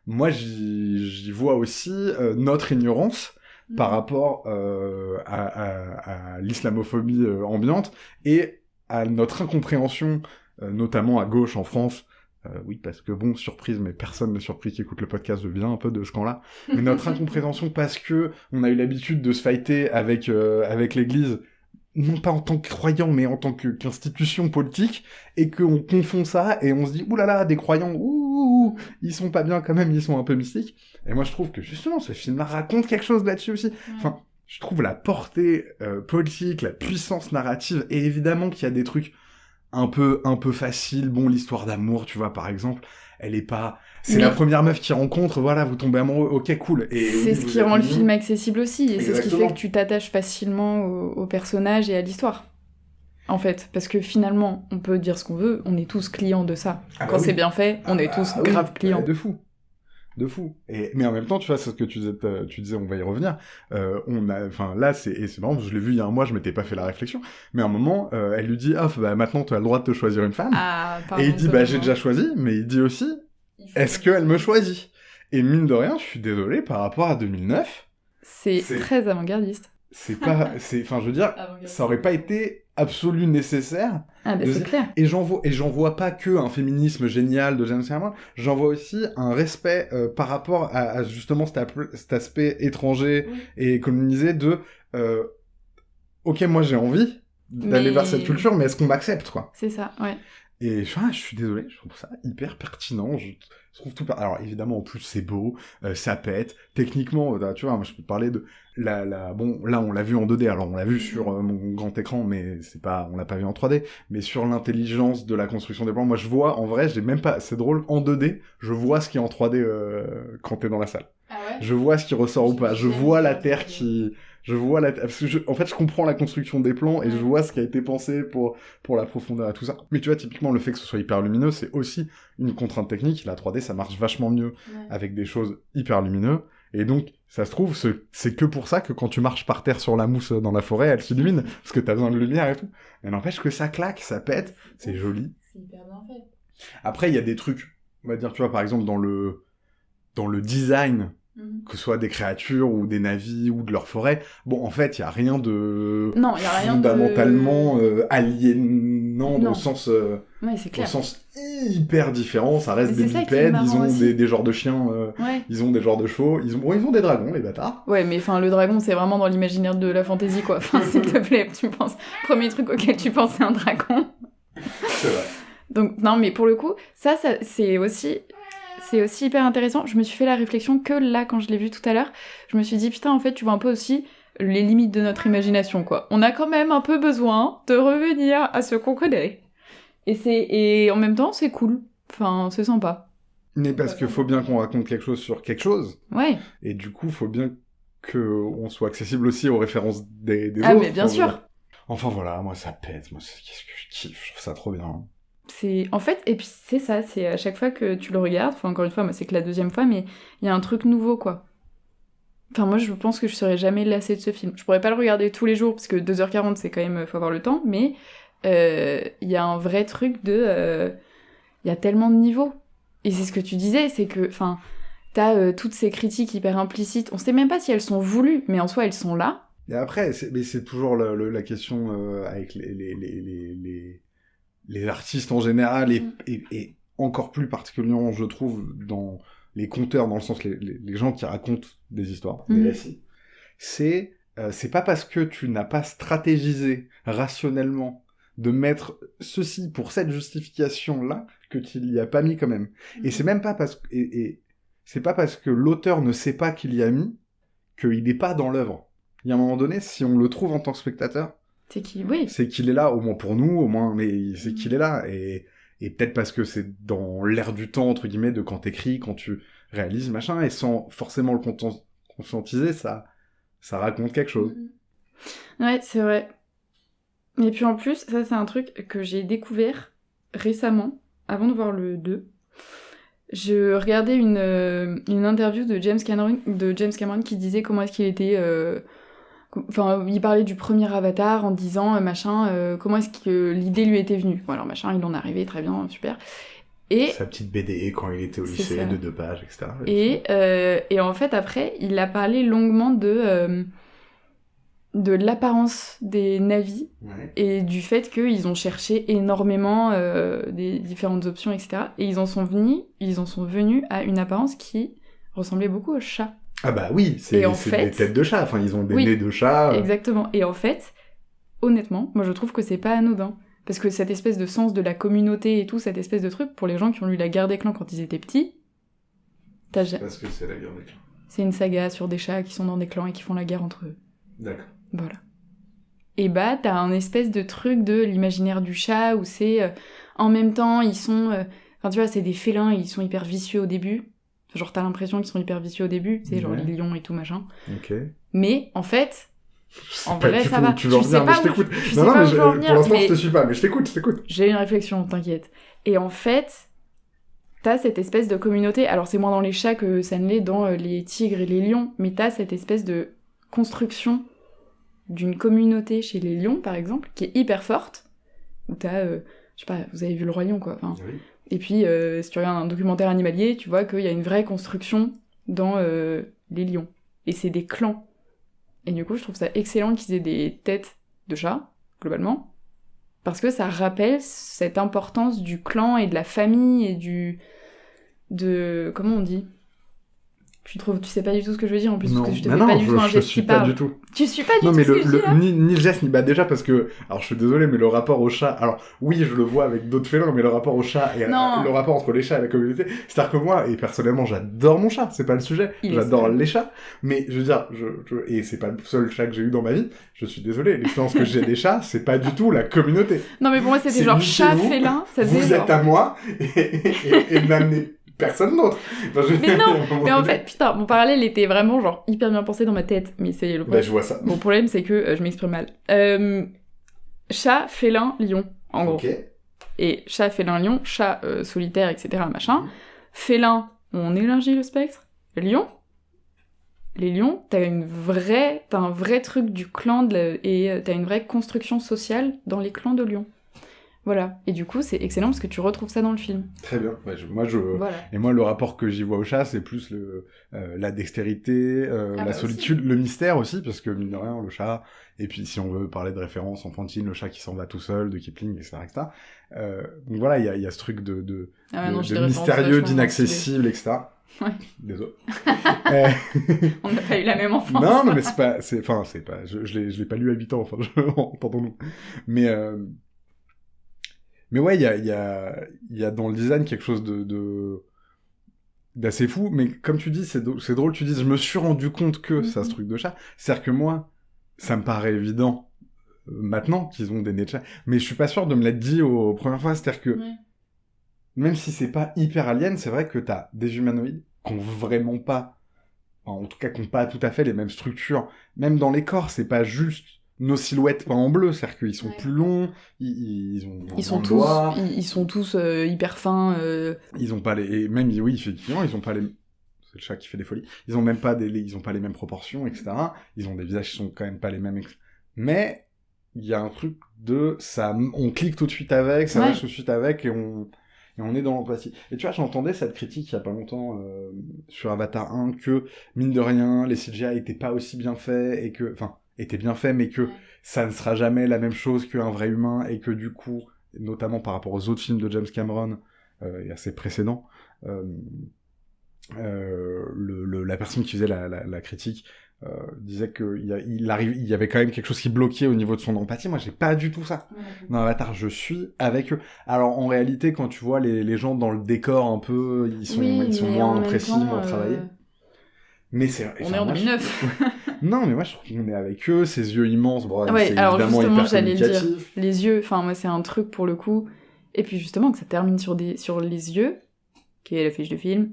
moi, j'y vois aussi notre ignorance par rapport à l'islamophobie ambiante et à notre incompréhension, notamment à gauche en France. Oui, parce que bon, surprise, mais personne n'est surpris qui écoute le podcast vient un peu de ce camp-là. Mais notre incompréhension parce que on a eu l'habitude de se fighter avec l'Église, non pas en tant que croyant, mais en tant qu'institution politique, et qu'on confond ça, et on se dit, oulala, des croyants, ils sont pas bien quand même, ils sont un peu mystiques. Et moi, je trouve que, justement, ce film-là raconte quelque chose là-dessus aussi. Enfin, je trouve la portée politique, la puissance narrative, et évidemment qu'il y a des trucs un peu faciles. Bon, l'histoire d'amour, tu vois, par exemple, elle est pas... C'est la première meuf qui rencontre, voilà, vous tombez amoureux, ok, cool. Et c'est ce qui rend le film accessible aussi, et c'est ce qui Exactement. fait que tu t'attaches facilement au personnage et à l'histoire. En fait, parce que finalement, on peut dire ce qu'on veut, on est tous clients de ça. Quand c'est bien fait, on est tous grave clients. De fou. Mais en même temps, tu vois, c'est ce que tu disais, on va y revenir. Là, c'est marrant, je l'ai vu il y a un mois, je m'étais pas fait la réflexion. Mais à un moment, elle lui dit, maintenant, tu as le droit de te choisir une femme. Et il dit, j'ai déjà choisi, mais il dit aussi, est-ce qu'elle me choisit? Et mine de rien, je suis désolé, par rapport à 2009. C'est très avant-gardiste. Je veux dire, ça aurait pas été absolu nécessaire. C'est clair. Et j'en vois pas que un féminisme génial de James Cameron, j'en vois aussi un respect par rapport à justement cet aspect étranger et colonisé de ok, moi j'ai envie d'aller vers cette culture, mais est-ce qu'on m'accepte, quoi? C'est ça, ouais. Et je suis désolé, je trouve ça hyper pertinent, je trouve tout... Alors évidemment, en plus, c'est beau, ça pète, techniquement, tu vois, moi je peux te parler de... Bon, là, on l'a vu en 2D, alors on l'a vu sur mon grand écran, mais on l'a pas vu en 3D, mais sur l'intelligence de la construction des plans, moi je vois, en vrai, j'ai même pas... C'est drôle, en 2D, je vois ce qui est en 3D quand t'es dans la salle. Ah ouais? Je vois ce qui ressort ou pas, je vois la Terre qui... Je vois parce que en fait, je comprends la construction des plans et je vois ce qui a été pensé pour la profondeur et tout ça. Mais tu vois, typiquement, le fait que ce soit hyper lumineux, c'est aussi une contrainte technique. La 3D, ça marche vachement mieux avec des choses hyper lumineuses. Et donc, ça se trouve, c'est que pour ça que quand tu marches par terre sur la mousse dans la forêt, elle s'illumine, parce que t'as besoin de lumière et tout. Mais n'empêche que ça claque, ça pète, c'est joli. C'est hyper bien fait. Après, il y a des trucs, on va dire, tu vois, par exemple, dans le design, que ce soit des créatures ou des navis ou de leur forêt, bon, en fait, il y a rien de fondamentalement aliénant au sens c'est clair. au sens hyper différent. Ça reste Mais des bipèdes, ils ont des genres de chiens, ouais. ils ont des genres de chevaux, ils ont des dragons, les bâtards. Ouais, mais enfin, le dragon, c'est vraiment dans l'imaginaire de la fantasy, quoi. Enfin, s'il te plaît, tu penses... Premier truc auquel tu penses, c'est un dragon. C'est vrai. Donc, non, mais pour le coup, ça c'est aussi hyper intéressant. Je me suis fait la réflexion que là, quand je l'ai vu tout à l'heure, je me suis dit, putain, en fait, tu vois un peu aussi les limites de notre imagination, quoi. On a quand même un peu besoin de revenir à ce qu'on connaît. Et en même temps, c'est cool. Enfin, c'est sympa. Mais parce qu'il faut bien qu'on raconte quelque chose sur quelque chose. Ouais. Et du coup, il faut bien qu'on soit accessible aussi aux références des autres. Ah, mais bien sûr. Enfin, voilà, moi, ça pète. Moi, qu'est-ce que je kiffe. Je trouve ça trop bien. En fait, et puis c'est ça, c'est à chaque fois que tu le regardes, enfin encore une fois, moi c'est que la deuxième fois, mais il y a un truc nouveau, quoi. Enfin, moi je pense que je serais jamais lassée de ce film. Je pourrais pas le regarder tous les jours, parce que 2h40 c'est quand même, faut avoir le temps, mais il y a un vrai truc de... Il y a tellement de niveaux. Et c'est ce que tu disais, c'est que, enfin, t'as toutes ces critiques hyper implicites, on sait même pas si elles sont voulues, mais en soi elles sont là. Et après, c'est toujours la question avec les artistes en général, et encore plus particulièrement, je trouve, dans les conteurs, dans le sens les gens qui racontent des histoires, des récits, c'est pas parce que tu n'as pas stratégisé rationnellement de mettre ceci pour cette justification-là que tu l'y as pas mis quand même. Et c'est même pas parce que... c'est pas parce que l'auteur ne sait pas qu'il y a mis qu'il n'est pas dans l'œuvre. Il y a un moment donné, si on le trouve en tant que spectateur, c'est qu'il est là, au moins pour nous, au moins, mais c'est qu'il est là. Et peut-être parce que c'est dans l'air du temps, entre guillemets, de quand t'écris, quand tu réalises, machin, et sans forcément le conscientiser, ça raconte quelque chose. Ouais, c'est vrai. Et puis en plus, ça c'est un truc que j'ai découvert récemment, avant de voir le 2. Je regardais une interview de James Cameron qui disait comment est-ce qu'il était... Enfin, il parlait du premier Avatar en disant, comment est-ce que l'idée lui était venue. Bon, alors machin, il en est arrivé, très bien, super. Et sa petite BD quand il était au lycée, de 2 pages, etc. Et en fait, après, il a parlé longuement de l'apparence des navis, et du fait qu'ils ont cherché énormément des différentes options, etc. Et ils en sont venus à une apparence qui ressemblait beaucoup au chat. Ah bah oui, c'est des têtes de chat, enfin ils ont des nez de chat. Exactement, et en fait, honnêtement, moi je trouve que c'est pas anodin. Parce que cette espèce de sens de la communauté et tout, cette espèce de truc, pour les gens qui ont lu La Guerre des clans quand ils étaient petits, Parce que c'est La Guerre des clans. C'est une saga sur des chats qui sont dans des clans et qui font la guerre entre eux. D'accord. Voilà. Et bah, t'as un espèce de truc de l'imaginaire du chat, où c'est... en même temps, ils sont... Enfin, tu vois, c'est des félins, et ils sont hyper vicieux au début. Genre, t'as l'impression qu'ils sont hyper vicieux au début, tu sais, genre les lions et tout, machin. Ok. Mais, en fait... En vrai, ça va. Tu veux en venir, mais je t'écoute. Non, mais pour l'instant, je te suis pas, mais je t'écoute. J'ai une réflexion, t'inquiète. Et en fait, t'as cette espèce de communauté. Alors, c'est moins dans les chats que ça ne l'est dans les tigres et les lions, mais t'as cette espèce de construction d'une communauté chez les lions, par exemple, qui est hyper forte. Où t'as, je sais pas, vous avez vu Le Roi Lion, quoi. Enfin, oui. Et puis, si tu regardes un documentaire animalier, tu vois qu'il y a une vraie construction dans les lions. Et c'est des clans. Et du coup, je trouve ça excellent qu'ils aient des têtes de chat, globalement, parce que ça rappelle cette importance du clan et de la famille et comment on dit ? Tu sais pas du tout ce que je veux dire en plus, parce que je te fais pas du tout un geste qui parle. Pas du tout. Tu suis pas du tout ce que je dis là ? ni le geste, ni... Bah déjà parce que... Alors je suis désolé, mais le rapport au chat... Alors oui, je le vois avec d'autres félins, mais le rapport au chat et le rapport entre les chats et la communauté... C'est-à-dire que moi, et personnellement, j'adore mon chat, c'est pas le sujet. J'adore les chats, mais je veux dire... Et c'est pas le seul chat que j'ai eu dans ma vie. Je suis désolé, l'expérience que j'ai des chats, c'est pas du tout la communauté. Non mais pour moi, c'était genre chat, félin... Vous êtes à moi, et n'amenez personne d'autre. Enfin, Mais non, mais en fait, putain, mon parallèle était vraiment genre hyper bien pensé dans ma tête, mais c'est le Bah, problème. je vois ça. Mon problème, c'est que je m'exprime mal. Chat, félin, lion, en gros. Ok. Et chat, félin, lion, chat solitaire, etc., machin. Félin, on élargit le spectre. Lion, les lions, t'as un vrai truc du clan et t'as une vraie construction sociale dans les clans de lions. Voilà. Et du coup, c'est excellent parce que tu retrouves ça dans le film. Très bien. Ouais, Voilà. Et moi, le rapport que j'y vois au chat, c'est plus la dextérité, la bah solitude, le mystère aussi, parce que mine de rien, le chat, et puis si on veut parler de référence enfantine, le chat qui s'en va tout seul, de Kipling, etc. etc. Donc voilà, il y a ce truc de Non, j'ai de des références mystérieux, vachement d'inaccessible, etc. Ouais. Désolé. On n'a pas eu la même enfance. Non, mais c'est pas, je l'ai pas lu à 8 ans, enfin, entendons-nous. Mais ouais, il y a dans le design quelque chose d'assez fou, mais comme tu dis, c'est drôle, tu dis, je me suis rendu compte que ça, ce truc de chat. C'est-à-dire que moi, ça me paraît évident maintenant qu'ils ont des nez de chat, mais je suis pas sûr de me l'être dit aux premières fois. C'est-à-dire que même si c'est pas hyper alien, c'est vrai que t'as des humanoïdes qui ont vraiment pas, en tout cas qui ont pas tout à fait les mêmes structures. Même dans les corps, c'est pas juste nos silhouettes peintes en bleu, c'est-à-dire qu'ils sont plus longs, ils sont tous hyper fins. Ils ont pas les, et même oui, effectivement, ils ont pas les, c'est le chat qui fait des folies. Ils ont même pas ils ont pas les mêmes proportions, etc. Ils ont des visages qui sont quand même pas les mêmes, mais il y a un truc de ça, on clique tout de suite avec, ça marche tout de suite avec, et on est dans l'empathie. Et tu vois, j'entendais cette critique il y a pas longtemps sur Avatar 1 que mine de rien, les CGI étaient pas aussi bien faits et que, enfin, étaient bien faits, mais que ça ne sera jamais la même chose qu'un vrai humain, et que du coup, notamment par rapport aux autres films de James Cameron et à ses précédents, la personne qui faisait la critique disait qu'il y avait quand même quelque chose qui bloquait au niveau de son empathie. Moi, j'ai pas du tout ça. Dans Avatar, je suis avec eux. Alors, en réalité, quand tu vois les gens dans le décor un peu, ils sont moins précis, moins travaillés. Mais on est en 2009. Non, mais moi, je trouve qu'on est avec eux, ces yeux immenses. Bon, ouais, c'est alors évidemment justement, hyper j'allais le dire. communicatif. Les yeux, enfin, moi, c'est un truc pour le coup. Et puis, justement, que ça termine sur les yeux, qui est l'affiche du film.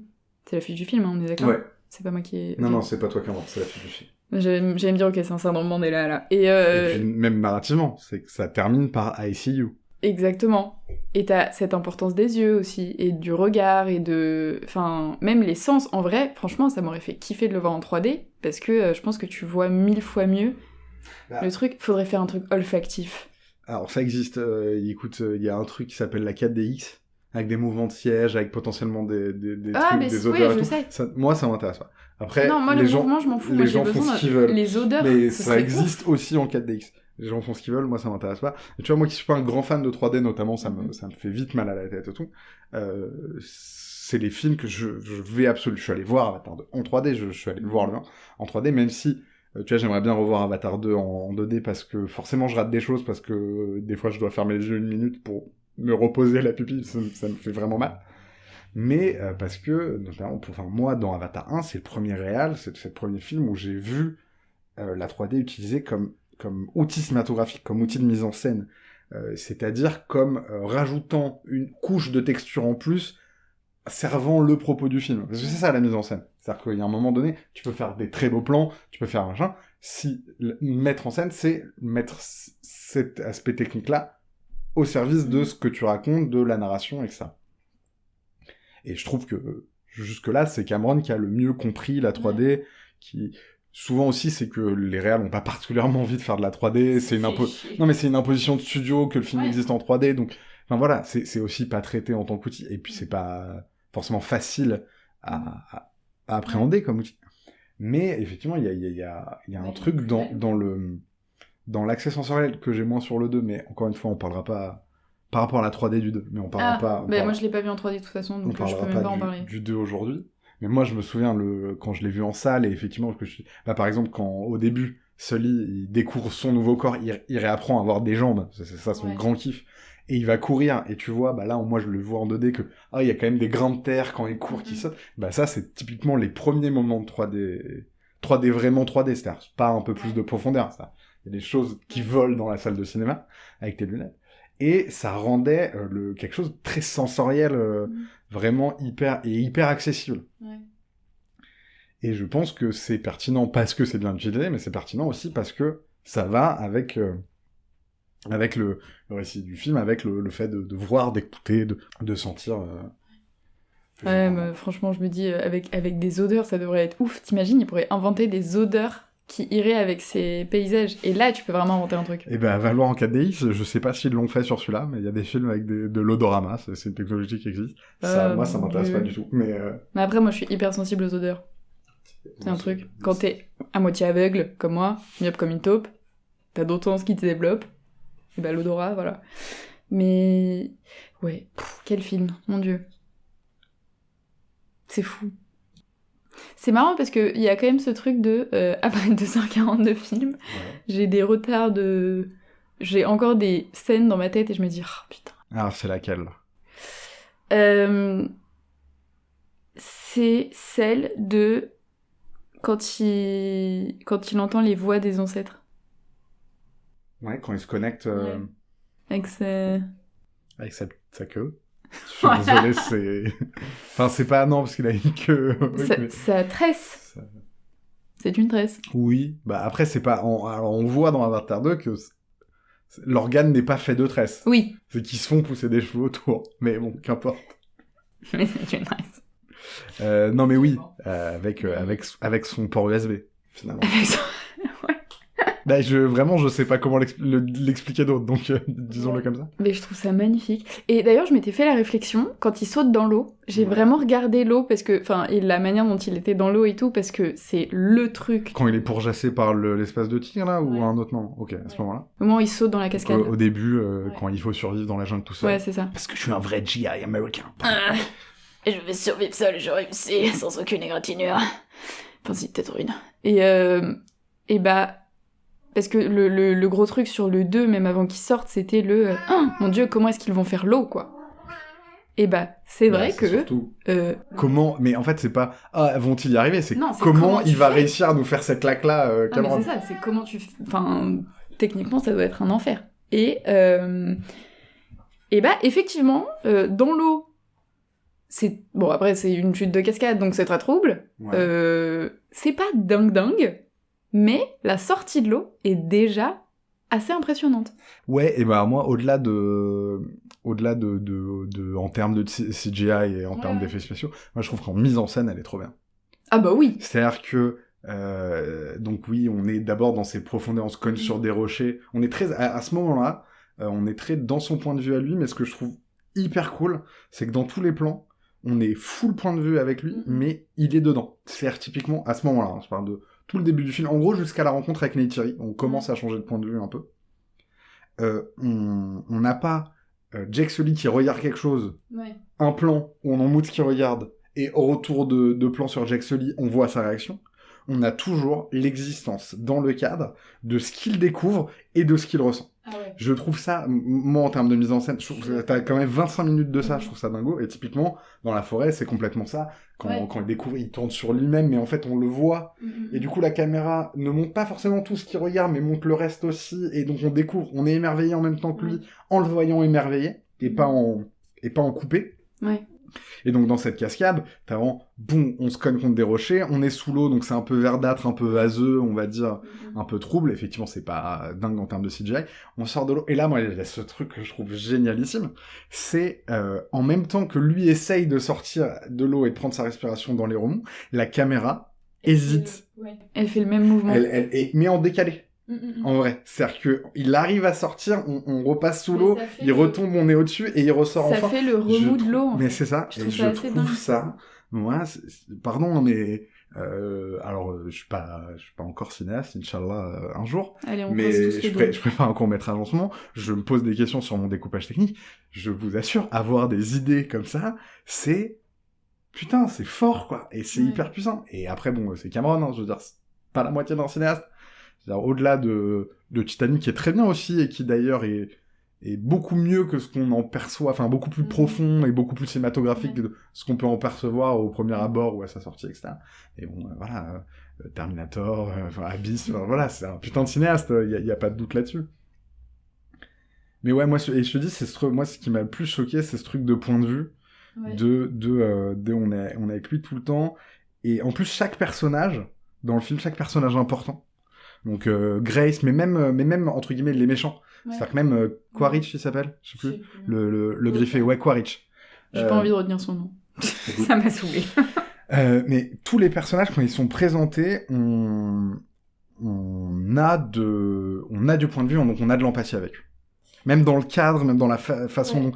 C'est l'affiche du film, hein, on est d'accord ? Ouais. C'est pas moi qui ai... Non, c'est pas toi qui invente, c'est l'affiche du film. J'allais me dire, ok, c'est un syndrome Mandela, là. Et puis, même narrativement, c'est que ça termine par I see you. Exactement. Et t'as cette importance des yeux aussi, et du regard, et de... Enfin, même les sens, en vrai, franchement, ça m'aurait fait kiffer de le voir en 3D, parce que je pense que tu vois 1000 fois mieux le truc. Faudrait faire un truc olfactif. Alors, ça existe. Écoute, il y a un truc qui s'appelle la 4DX, avec des mouvements de siège, avec potentiellement des trucs, des odeurs et tout. Sais. Ça, moi, ça m'intéresse pas. Après, non, moi, les gens, mouvement, je m'en fous. Les moi, gens j'ai font besoin ce qu'ils veulent. Les odeurs, mais ça existe aussi en 4DX. Les gens font ce qu'ils veulent, moi ça m'intéresse pas. Et tu vois, moi qui suis pas un grand fan de 3D notamment, ça me fait vite mal à la tête et tout. C'est les films que je vais absolument... Je suis allé voir Avatar 2 en 3D, je suis allé le voir le 1 en 3D, même si, tu vois, j'aimerais bien revoir Avatar 2 en 2D parce que forcément je rate des choses, parce que des fois je dois fermer les yeux une minute pour me reposer la pupille, ça me fait vraiment mal. Mais parce que, notamment, moi dans Avatar 1, c'est le premier réal, c'est le premier film où j'ai vu la 3D utilisée comme outil cinématographique, comme outil de mise en scène, c'est-à-dire comme rajoutant une couche de texture en plus, servant le propos du film. Parce que c'est ça la mise en scène. C'est-à-dire qu'il y a un moment donné, tu peux faire des très beaux plans, tu peux faire machin, si mettre en scène, c'est mettre cet aspect technique-là au service de ce que tu racontes, de la narration, et ça. Et je trouve que jusque-là, c'est Cameron qui a le mieux compris la 3D, qui... Souvent aussi, c'est que les réals n'ont pas particulièrement envie de faire de la 3D, c'est une imposition de studio que le film existe en 3D, donc, enfin voilà, c'est aussi pas traité en tant qu'outil, et puis c'est pas forcément facile à appréhender comme outil. Mais effectivement, il y a un truc dans l'accès sensoriel que j'ai moins sur le 2, mais encore une fois, on parlera pas par rapport à la 3D du 2, mais on parlera pas... moi je l'ai pas vu en 3D de toute façon, donc je peux même pas en parler. Du 2 aujourd'hui. Mais moi, je me souviens quand je l'ai vu en salle, et effectivement, par exemple, quand au début, Sully il découvre son nouveau corps, il réapprend à avoir des jambes, c'est ça son grand kiff, et il va courir, et tu vois, là, moi, je le vois en 2D, il y a quand même des grains de terre quand il court qui sautent, ça, c'est typiquement les premiers moments de 3D vraiment 3D, c'est-à-dire pas un peu plus de profondeur, ça. Il y a des choses qui volent dans la salle de cinéma, avec tes lunettes. Et ça rendait quelque chose de très sensoriel, vraiment hyper accessible. Ouais. Et je pense que c'est pertinent parce que c'est bien utilisé, mais c'est pertinent aussi parce que ça va avec le récit du film, avec le fait de voir, d'écouter, de sentir. Ouais, mais franchement, je me dis, avec des odeurs, ça devrait être ouf. T'imagines, ils pourraient inventer des odeurs qui iraient avec ces paysages. Et là, tu peux vraiment inventer un truc. Et ben, Valoir en 4DX, je sais pas s'ils l'ont fait sur celui-là, mais il y a des films avec de l'odorama, c'est une technologie qui existe. Moi, ça m'intéresse pas du tout. Mais après, moi, je suis hyper sensible aux odeurs. C'est un truc. Quand t'es à moitié aveugle, comme moi, myope comme une taupe, t'as d'autres sens qui te développent. Et bah, l'odorat, voilà. Mais... ouais, quel film, mon Dieu. C'est fou. C'est marrant parce qu'il y a quand même ce truc de... après 2h40 de film, j'ai des retards de... J'ai encore des scènes dans ma tête et je me dis, oh putain. Alors, c'est laquelle? C'est celle de... Quand il entend les voix des ancêtres. Ouais, quand il se connecte Ouais. Avec ses... avec sa queue. Je suis désolé, c'est... Enfin, c'est pas... Non, parce qu'il a une queue... Sa tresse. C'est une tresse. Oui, bah après, c'est pas... Alors, on voit dans Avatar 2 que l'organe n'est pas fait de tresse. Oui. C'est qu'ils se font pousser des cheveux autour. Mais bon, qu'importe. Mais c'est une tresse. Non, mais oui, avec son port USB, finalement. Avec son... Bah, je sais pas comment l'expliquer d'autre, donc disons-le comme ça. Mais je trouve ça magnifique. Et d'ailleurs, je m'étais fait la réflexion, quand il saute dans l'eau, j'ai vraiment regardé l'eau, parce que... Enfin, et la manière dont il était dans l'eau et tout, parce que c'est le truc. Quand il est pourchassé par l'espace de tir, là, ou un autre moment? Ok, à ce moment-là. Au moment où il saute dans la cascade. Au début, quand il faut survivre dans la jungle tout seul. Ouais, c'est ça. Parce que je suis un vrai GI américain. Et je vais survivre seul, je réussis, sans aucune égratignure. Enfin, si, peut-être une. Et bah... Parce que le gros truc sur le 2, même avant qu'il sorte, c'était le « Ah, mon Dieu, comment est-ce qu'ils vont faire l'eau, quoi ?» Et bah, c'est vrai que... Surtout, comment... Mais en fait, c'est pas « Ah, vont-ils y arriver ?» C'est non, c'est comment il va réussir à nous faire cette claque-là, Cameron. Mais c'est ça, c'est comment tu... Enfin, techniquement, ça doit être un enfer. Et bah, effectivement, dans l'eau, c'est... Bon, après, c'est une chute de cascade, donc c'est très trouble. Ouais. C'est pas dingue, mais la sortie de l'eau est déjà assez impressionnante. Ouais, et bah moi, au-delà de en termes de CGI et en termes d'effets spéciaux, moi je trouve qu'en mise en scène, elle est trop bien. Ah bah oui. C'est-à-dire que donc oui, on est d'abord dans ces profondeurs, on se cogne sur des rochers. On est très à ce moment-là, on est très dans son point de vue à lui, mais ce que je trouve hyper cool, c'est que dans tous les plans, on est full point de vue avec lui, mais il est dedans. C'est-à-dire typiquement à ce moment-là, je parle de tout le début du film, en gros jusqu'à la rencontre avec Neytiri, on commence à changer de point de vue un peu. On n'a pas Jake Sully qui regarde quelque chose, un plan où on en moute qui regarde, et au retour de plan sur Jake Sully, on voit sa réaction. On a toujours l'existence dans le cadre de ce qu'il découvre et de ce qu'il ressent. Ah ouais. Je trouve ça, moi en termes de mise en scène, je trouve que t'as quand même 25 minutes de ça, je trouve ça dingo, et typiquement, dans la forêt, c'est complètement ça, quand il découvre, il tourne sur lui-même, mais en fait on le voit, et du coup la caméra ne montre pas forcément tout ce qu'il regarde, mais montre le reste aussi, et donc on découvre, on est émerveillé en même temps que lui, en le voyant émerveillé, et pas en coupé. Ouais. Et donc dans cette cascade, t'as vraiment, boum, on se cogne contre des rochers, on est sous l'eau, donc c'est un peu verdâtre, un peu vaseux, on va dire, un peu trouble, effectivement c'est pas dingue en termes de CGI, on sort de l'eau, et là moi il y a ce truc que je trouve génialissime, c'est en même temps que lui essaye de sortir de l'eau et de prendre sa respiration dans les remous, la caméra hésite. Elle fait le même mouvement. Mais en décalé. En vrai, c'est-à-dire que il arrive à sortir, on repasse sous l'eau, il retombe, on est au-dessus et il ressort enfin. Ça fait le remous de l'eau. Mais c'est ça, je trouve ça. Moi, pardon, mais alors je suis pas encore cinéaste, Inch'Allah un jour. Allez, on mais pose tout je prépare un court-métrage en ce moment. Je me pose des questions sur mon découpage technique. Je vous assure, avoir des idées comme ça, c'est putain, c'est fort quoi, et c'est hyper puissant. Et après bon, c'est Cameron, hein, je veux dire, c'est pas la moitié d'un cinéaste. C'est-à-dire, au-delà de Titanic, qui est très bien aussi, et qui d'ailleurs est beaucoup mieux que ce qu'on en perçoit, enfin beaucoup plus profond et beaucoup plus cinématographique que ce qu'on peut en percevoir au premier abord ou à sa sortie, etc. Et bon, voilà, Terminator, Abyss, voilà, c'est un putain de cinéaste, il y a pas de doute là-dessus. Mais ouais, moi, et je te dis, moi, ce qui m'a le plus choqué, c'est ce truc de point de vue, Ouais. On est avec lui tout le temps. Et en plus, chaque personnage, dans le film, chaque personnage important. Donc Grace, mais même entre guillemets, les méchants. Ouais. C'est-à-dire que même Quaritch, il s'appelle, je sais plus. Le griffé, ouais, Quaritch. J'ai pas envie de retenir son nom. Ça m'a saoulé. Mais tous les personnages, quand ils sont présentés, on a du point de vue, donc on a de l'empathie avec eux. Même dans le cadre, même dans la façon dont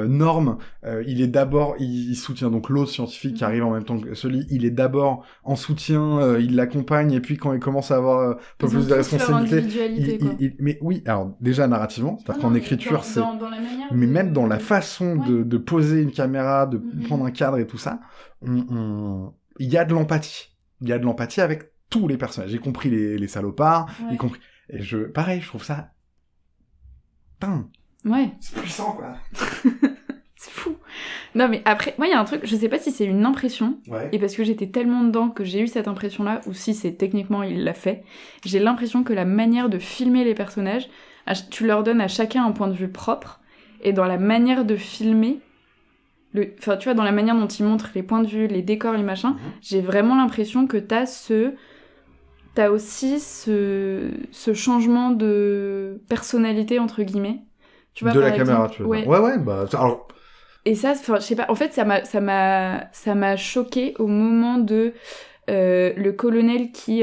Norm, il soutient donc l'autre scientifique qui arrive en même temps que celui, il est d'abord en soutien, il l'accompagne, et puis quand il commence à avoir un peu plus de responsabilité, mais oui, alors déjà narrativement, c'est-à-dire qu'en écriture, c'est... Dans la manière mais même dans la façon de poser une caméra, de prendre un cadre et tout ça, il y a de l'empathie. Il y a de l'empathie avec tous les personnages, y compris les salopards, y compris... Et pareil, je trouve ça... Putain, ouais. C'est puissant, quoi. C'est fou. Non, mais après, moi, il y a un truc, je sais pas si c'est une impression, et parce que j'étais tellement dedans que j'ai eu cette impression-là, ou si c'est techniquement il l'a fait, j'ai l'impression que la manière de filmer les personnages, tu leur donnes à chacun un point de vue propre, et dans la manière de filmer, enfin, tu vois, dans la manière dont ils montrent les points de vue, les décors, les machins, j'ai vraiment l'impression que t'as aussi ce changement de personnalité, entre guillemets. Tu vois, de la caméra, tu veux dire. Ouais, bah... Alors... Et ça, je sais pas, en fait, ça m'a choqué au moment de le colonel qui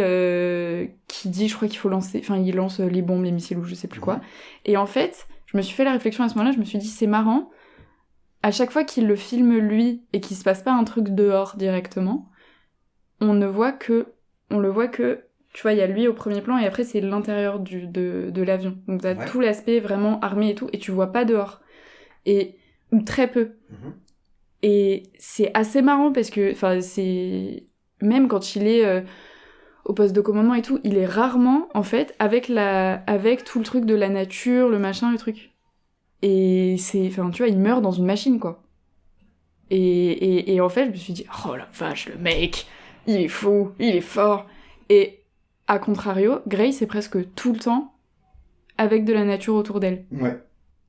dit, je crois qu'il faut lancer... Enfin, il lance les bombes, les missiles ou je sais plus quoi. Et en fait, je me suis fait la réflexion à ce moment-là, je me suis dit, c'est marrant, à chaque fois qu'il le filme lui, et qu'il se passe pas un truc dehors directement, on le voit que... Tu vois, il y a lui au premier plan, et après, c'est l'intérieur de l'avion. Donc, t'as tout l'aspect vraiment armé et tout, et tu vois pas dehors. Ou très peu. Et c'est assez marrant, parce que, enfin, c'est... Même quand il est au poste de commandement et tout, il est rarement, en fait, avec tout le truc de la nature, le machin, le truc. Et c'est... Enfin, tu vois, il meurt dans une machine, quoi. Et en fait, je me suis dit, oh la vache, le mec, il est fou, il est fort. Et... A contrario, Grace est presque tout le temps avec de la nature autour d'elle. Ouais.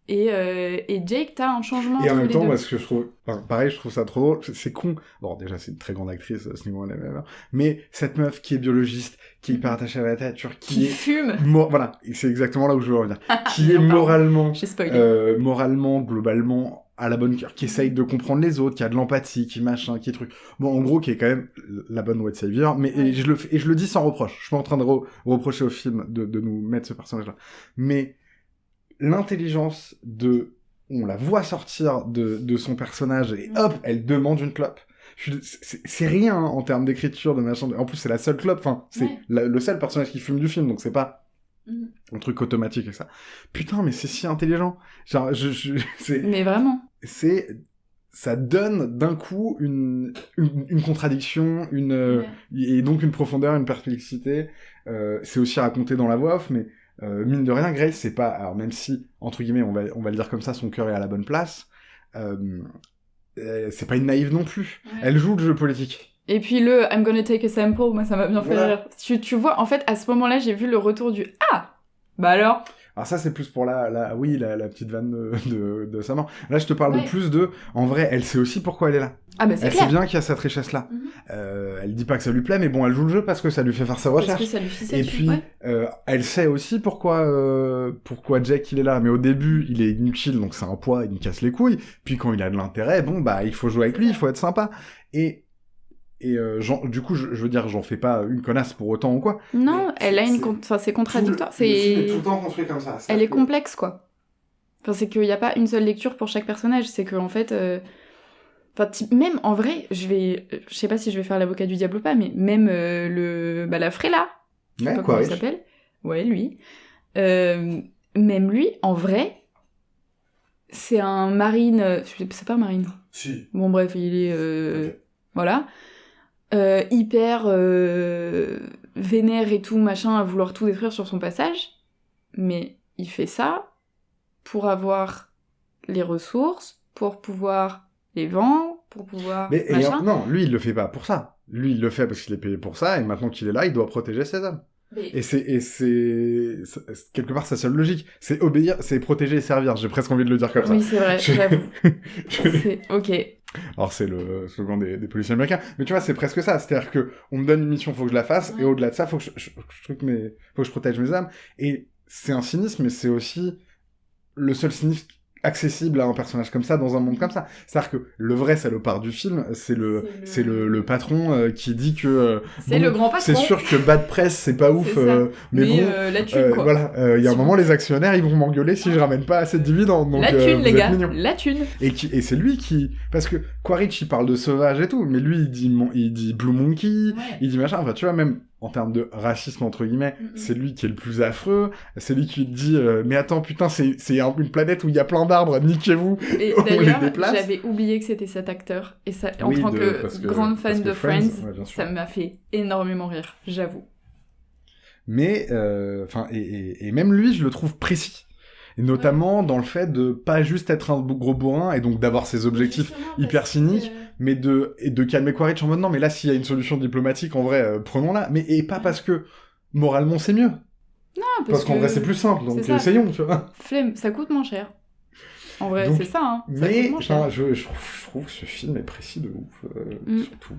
Et Jake, t'as un changement entre les deux. Et en même temps, parce que je trouve... Enfin, pareil, je trouve ça trop drôle. C'est con. Bon, déjà, c'est une très grande actrice, à ce niveau-là. Mais cette meuf qui est biologiste, qui est hyper attachée à la nature, qui fume. Voilà, c'est exactement là où je veux revenir. Qui est moralement... J'ai spoilé. Moralement, globalement... à la bonne cœur, qui essaye de comprendre les autres, qui a de l'empathie, qui machin, qui est truc. Bon, en gros, qui est quand même la bonne white savior, mais et je le dis sans reproche. Je suis pas en train de reprocher au film de nous mettre ce personnage-là. Mais l'intelligence on la voit sortir de son personnage et hop, elle demande une clope. C'est rien en termes d'écriture, de machin. En plus, c'est la seule clope. Enfin, c'est le seul personnage qui fume du film, donc c'est pas un truc automatique et ça. Putain, mais c'est si intelligent. Genre, mais vraiment. Ça donne d'un coup une contradiction, et donc une profondeur, une perplexité. C'est aussi raconté dans la voix off, mais mine de rien, Grace, c'est pas... Alors même si, entre guillemets, on va le dire comme ça, son cœur est à la bonne place, c'est pas une naïve non plus. Elle joue le jeu politique. Et puis I'm gonna take a sample, moi ça m'a bien fait rire. Tu vois, en fait, à ce moment-là, j'ai vu le retour du « Ah ! Bah alors ?» Alors ça, c'est plus pour la petite vanne de sa mort. Là, je te parle de plus de... En vrai, elle sait aussi pourquoi elle est là. Ah bah c'est clair. Elle sait bien qu'il y a cette richesse-là. Elle dit pas que ça lui plaît, mais bon, elle joue le jeu parce que ça lui fait faire sa recherche. Parce que ça lui fait et puis, elle sait aussi pourquoi Jack, il est là. Mais au début, il est inutile, donc c'est un poids, il me casse les couilles. Puis quand il a de l'intérêt, bon, bah, il faut jouer avec lui, il faut être sympa. Et du coup, je veux dire, j'en fais pas une connasse pour autant ou quoi. Non, elle a enfin, c'est contradictoire. Le film est tout le temps construit comme ça. Elle est complexe, quoi. Enfin, c'est qu'il y a pas une seule lecture pour chaque personnage. C'est qu'en fait, enfin, même en vrai, je sais pas si je vais faire l'avocat du diable ou pas, mais même la Frela. Je sais pas comment il s'appelle. Ouais, lui. Même lui, en vrai, c'est un marine. C'est pas un marine. Si. Bon, bref, il est. Okay. Voilà. Hyper vénère et tout, machin, à vouloir tout détruire sur son passage. Mais il fait ça pour avoir les ressources, pour pouvoir les vendre, pour pouvoir... Non, lui, il le fait pas pour ça. Lui, il le fait parce qu'il est payé pour ça, et maintenant qu'il est là, il doit protéger ses hommes. Et c'est quelque part sa seule logique. C'est obéir, c'est protéger et servir. J'ai presque envie de le dire comme ça. Oui, c'est vrai, j'avoue. Ok. Alors c'est le slogan des policiers américains, mais tu vois, c'est presque ça, c'est-à-dire que on me donne une mission, faut que je la fasse, et au-delà de ça, faut que je protège mes âmes, et c'est un cynisme, mais c'est aussi le seul cynisme accessible à un personnage comme ça dans un monde comme ça. C'est-à-dire que le vrai salopard du film, c'est le patron qui dit que c'est le grand patron. C'est sûr que bad press c'est pas ouf, mais bon, la thune quoi. Voilà, il y a un moment les actionnaires ils vont m'engueuler si je ramène pas assez de dividendes. Donc, la thune les gars, la thune. Et c'est lui qui, parce que Quaritch il parle de sauvage et tout, mais lui il dit Blue Monkey, il dit machin. Enfin tu vois, même en termes de racisme entre guillemets, c'est lui qui est le plus affreux, c'est lui qui dit mais attends putain c'est une planète où il y a plein d'arbres, niquez-vous. Et d'ailleurs j'avais oublié que c'était cet acteur, et ça en tant que grande fan de Friends, ça m'a fait énormément rire, j'avoue. Mais enfin et même lui je le trouve précis. Et notamment dans le fait de pas juste être un gros bourrin et donc d'avoir ses objectifs hyper cyniques, mais de calmer Quaritch en mode non mais là s'il y a une solution diplomatique en vrai prenons-la, mais et pas parce que moralement c'est mieux. Non, parce qu'en vrai c'est plus simple, donc essayons, tu vois. Flemme, ça coûte moins cher. En vrai donc, c'est ça, hein. Ça mais coûte moins cher. Je trouve que ce film est précis de ouf, surtout.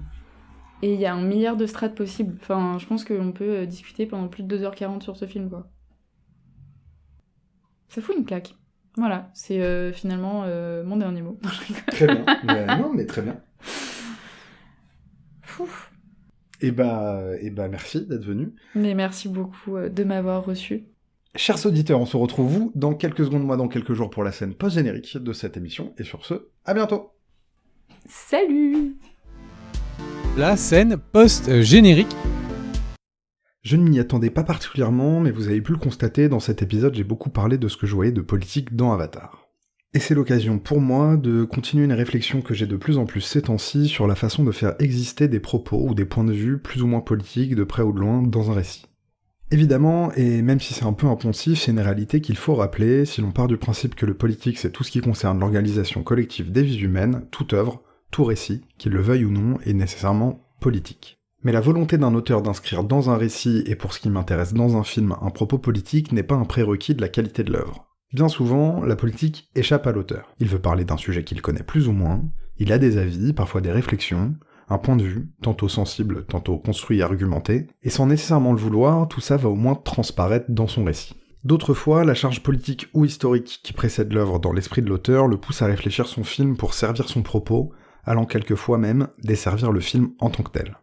Et il y a un milliard de strates possibles. Enfin, je pense qu'on peut discuter pendant plus de 2h40 sur ce film, quoi. Ça fout une claque. Voilà, c'est finalement mon dernier mot. Très bien. Non, mais très bien. Fouf. Et bah, merci d'être venu. Mais merci beaucoup de m'avoir reçu. Chers auditeurs, on se retrouve vous dans quelques secondes, moi dans quelques jours pour la scène post-générique de cette émission. Et sur ce, à bientôt. Salut. La scène post-générique. Je ne m'y attendais pas particulièrement, mais vous avez pu le constater, dans cet épisode j'ai beaucoup parlé de ce que je voyais de politique dans Avatar. Et c'est l'occasion pour moi de continuer une réflexion que j'ai de plus en plus ces temps-ci sur la façon de faire exister des propos ou des points de vue plus ou moins politiques de près ou de loin dans un récit. Évidemment, et même si c'est un peu impensif, c'est une réalité qu'il faut rappeler, si l'on part du principe que le politique c'est tout ce qui concerne l'organisation collective des vies humaines, toute œuvre, tout récit, qu'il le veuille ou non, est nécessairement politique. Mais la volonté d'un auteur d'inscrire dans un récit, et pour ce qui m'intéresse dans un film, un propos politique n'est pas un prérequis de la qualité de l'œuvre. Bien souvent, la politique échappe à l'auteur. Il veut parler d'un sujet qu'il connaît plus ou moins, il a des avis, parfois des réflexions, un point de vue, tantôt sensible, tantôt construit et argumenté, et sans nécessairement le vouloir, tout ça va au moins transparaître dans son récit. D'autres fois, la charge politique ou historique qui précède l'œuvre dans l'esprit de l'auteur le pousse à réfléchir son film pour servir son propos, allant quelquefois même desservir le film en tant que tel.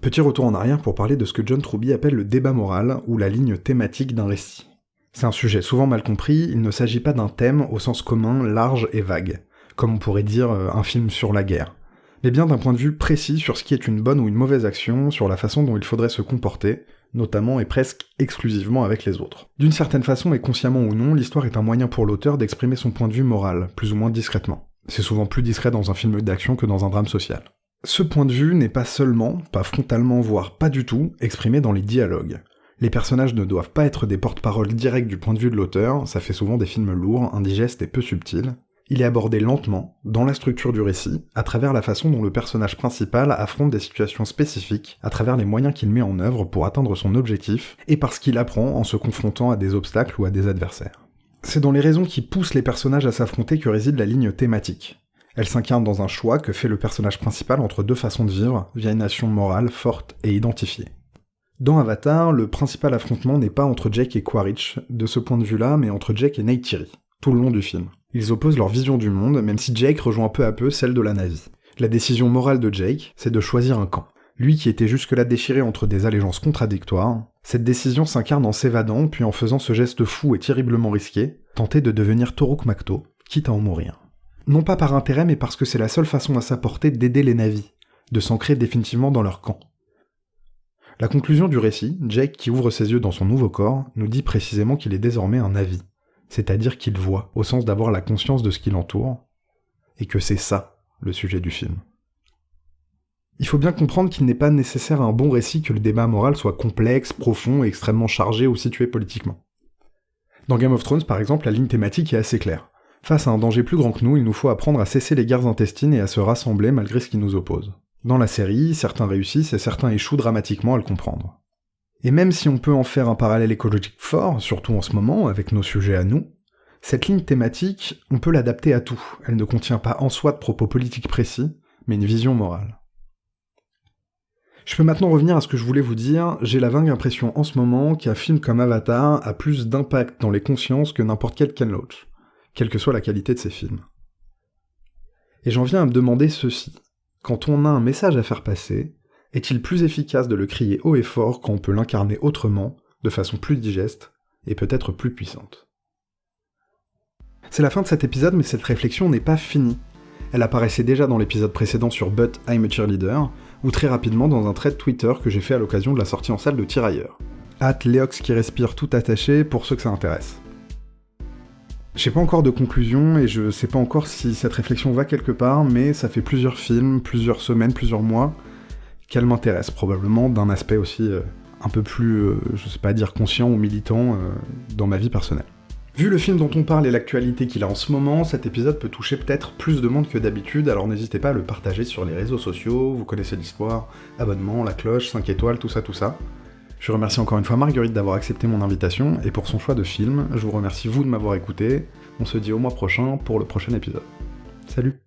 Petit retour en arrière pour parler de ce que John Truby appelle le débat moral, ou la ligne thématique d'un récit. C'est un sujet souvent mal compris, il ne s'agit pas d'un thème au sens commun, large et vague, comme on pourrait dire un film sur la guerre, mais bien d'un point de vue précis sur ce qui est une bonne ou une mauvaise action, sur la façon dont il faudrait se comporter, notamment et presque exclusivement avec les autres. D'une certaine façon, et consciemment ou non, l'histoire est un moyen pour l'auteur d'exprimer son point de vue moral, plus ou moins discrètement. C'est souvent plus discret dans un film d'action que dans un drame social. Ce point de vue n'est pas seulement, pas frontalement, voire pas du tout, exprimé dans les dialogues. Les personnages ne doivent pas être des porte-paroles directs du point de vue de l'auteur, ça fait souvent des films lourds, indigestes et peu subtils. Il est abordé lentement, dans la structure du récit, à travers la façon dont le personnage principal affronte des situations spécifiques, à travers les moyens qu'il met en œuvre pour atteindre son objectif, et parce qu'il apprend en se confrontant à des obstacles ou à des adversaires. C'est dans les raisons qui poussent les personnages à s'affronter que réside la ligne thématique. Elle s'incarne dans un choix que fait le personnage principal entre deux façons de vivre, via une action morale forte et identifiée. Dans Avatar, le principal affrontement n'est pas entre Jake et Quaritch, de ce point de vue-là, mais entre Jake et Neytiri, tout le long du film. Ils opposent leur vision du monde, même si Jake rejoint peu à peu celle de la Na'vi. La décision morale de Jake, c'est de choisir un camp. Lui qui était jusque-là déchiré entre des allégeances contradictoires, cette décision s'incarne en s'évadant, puis en faisant ce geste fou et terriblement risqué, tenter de devenir Toruk Makto, quitte à en mourir. Non pas par intérêt, mais parce que c'est la seule façon à sa portée d'aider les Na'vi, de s'ancrer définitivement dans leur camp. La conclusion du récit, Jake qui ouvre ses yeux dans son nouveau corps, nous dit précisément qu'il est désormais un Na'vi, c'est-à-dire qu'il voit, au sens d'avoir la conscience de ce qui l'entoure, et que c'est ça, le sujet du film. Il faut bien comprendre qu'il n'est pas nécessaire à un bon récit que le débat moral soit complexe, profond et extrêmement chargé ou situé politiquement. Dans Game of Thrones, par exemple, la ligne thématique est assez claire. Face à un danger plus grand que nous, il nous faut apprendre à cesser les guerres intestines et à se rassembler malgré ce qui nous oppose. Dans la série, certains réussissent et certains échouent dramatiquement à le comprendre. Et même si on peut en faire un parallèle écologique fort, surtout en ce moment, avec nos sujets à nous, Cette ligne thématique, on peut l'adapter à tout. Elle ne contient pas en soi de propos politiques précis, mais une vision morale. Je peux maintenant revenir à ce que je voulais vous dire. J'ai la vague impression en ce moment qu'un film comme Avatar a plus d'impact dans les consciences que n'importe quel Ken Loach, quelle que soit la qualité de ses films. Et j'en viens à me demander ceci. Quand on a un message à faire passer, est-il plus efficace de le crier haut et fort quand on peut l'incarner autrement, de façon plus digeste, et peut-être plus puissante? C'est la fin de cet épisode, mais cette réflexion n'est pas finie. Elle apparaissait déjà dans l'épisode précédent sur But I'm a Cheerleader, ou très rapidement dans un thread Twitter que j'ai fait à l'occasion de la sortie en salle de Tirailleurs. @Léox qui respire tout attaché pour ceux que ça intéresse. J'ai pas encore de conclusion et je sais pas encore si cette réflexion va quelque part, mais ça fait plusieurs films, plusieurs semaines, plusieurs mois qu'elle m'intéresse, probablement d'un aspect aussi un peu plus, je sais pas dire conscient ou militant dans ma vie personnelle. Vu le film dont on parle et l'actualité qu'il a en ce moment, cet épisode peut toucher peut-être plus de monde que d'habitude, alors n'hésitez pas à le partager sur les réseaux sociaux, vous connaissez l'histoire, abonnement, la cloche, 5 étoiles, tout ça. Je remercie encore une fois Marguerite d'avoir accepté mon invitation, et pour son choix de film, je vous remercie vous de m'avoir écouté, on se dit au mois prochain pour le prochain épisode. Salut!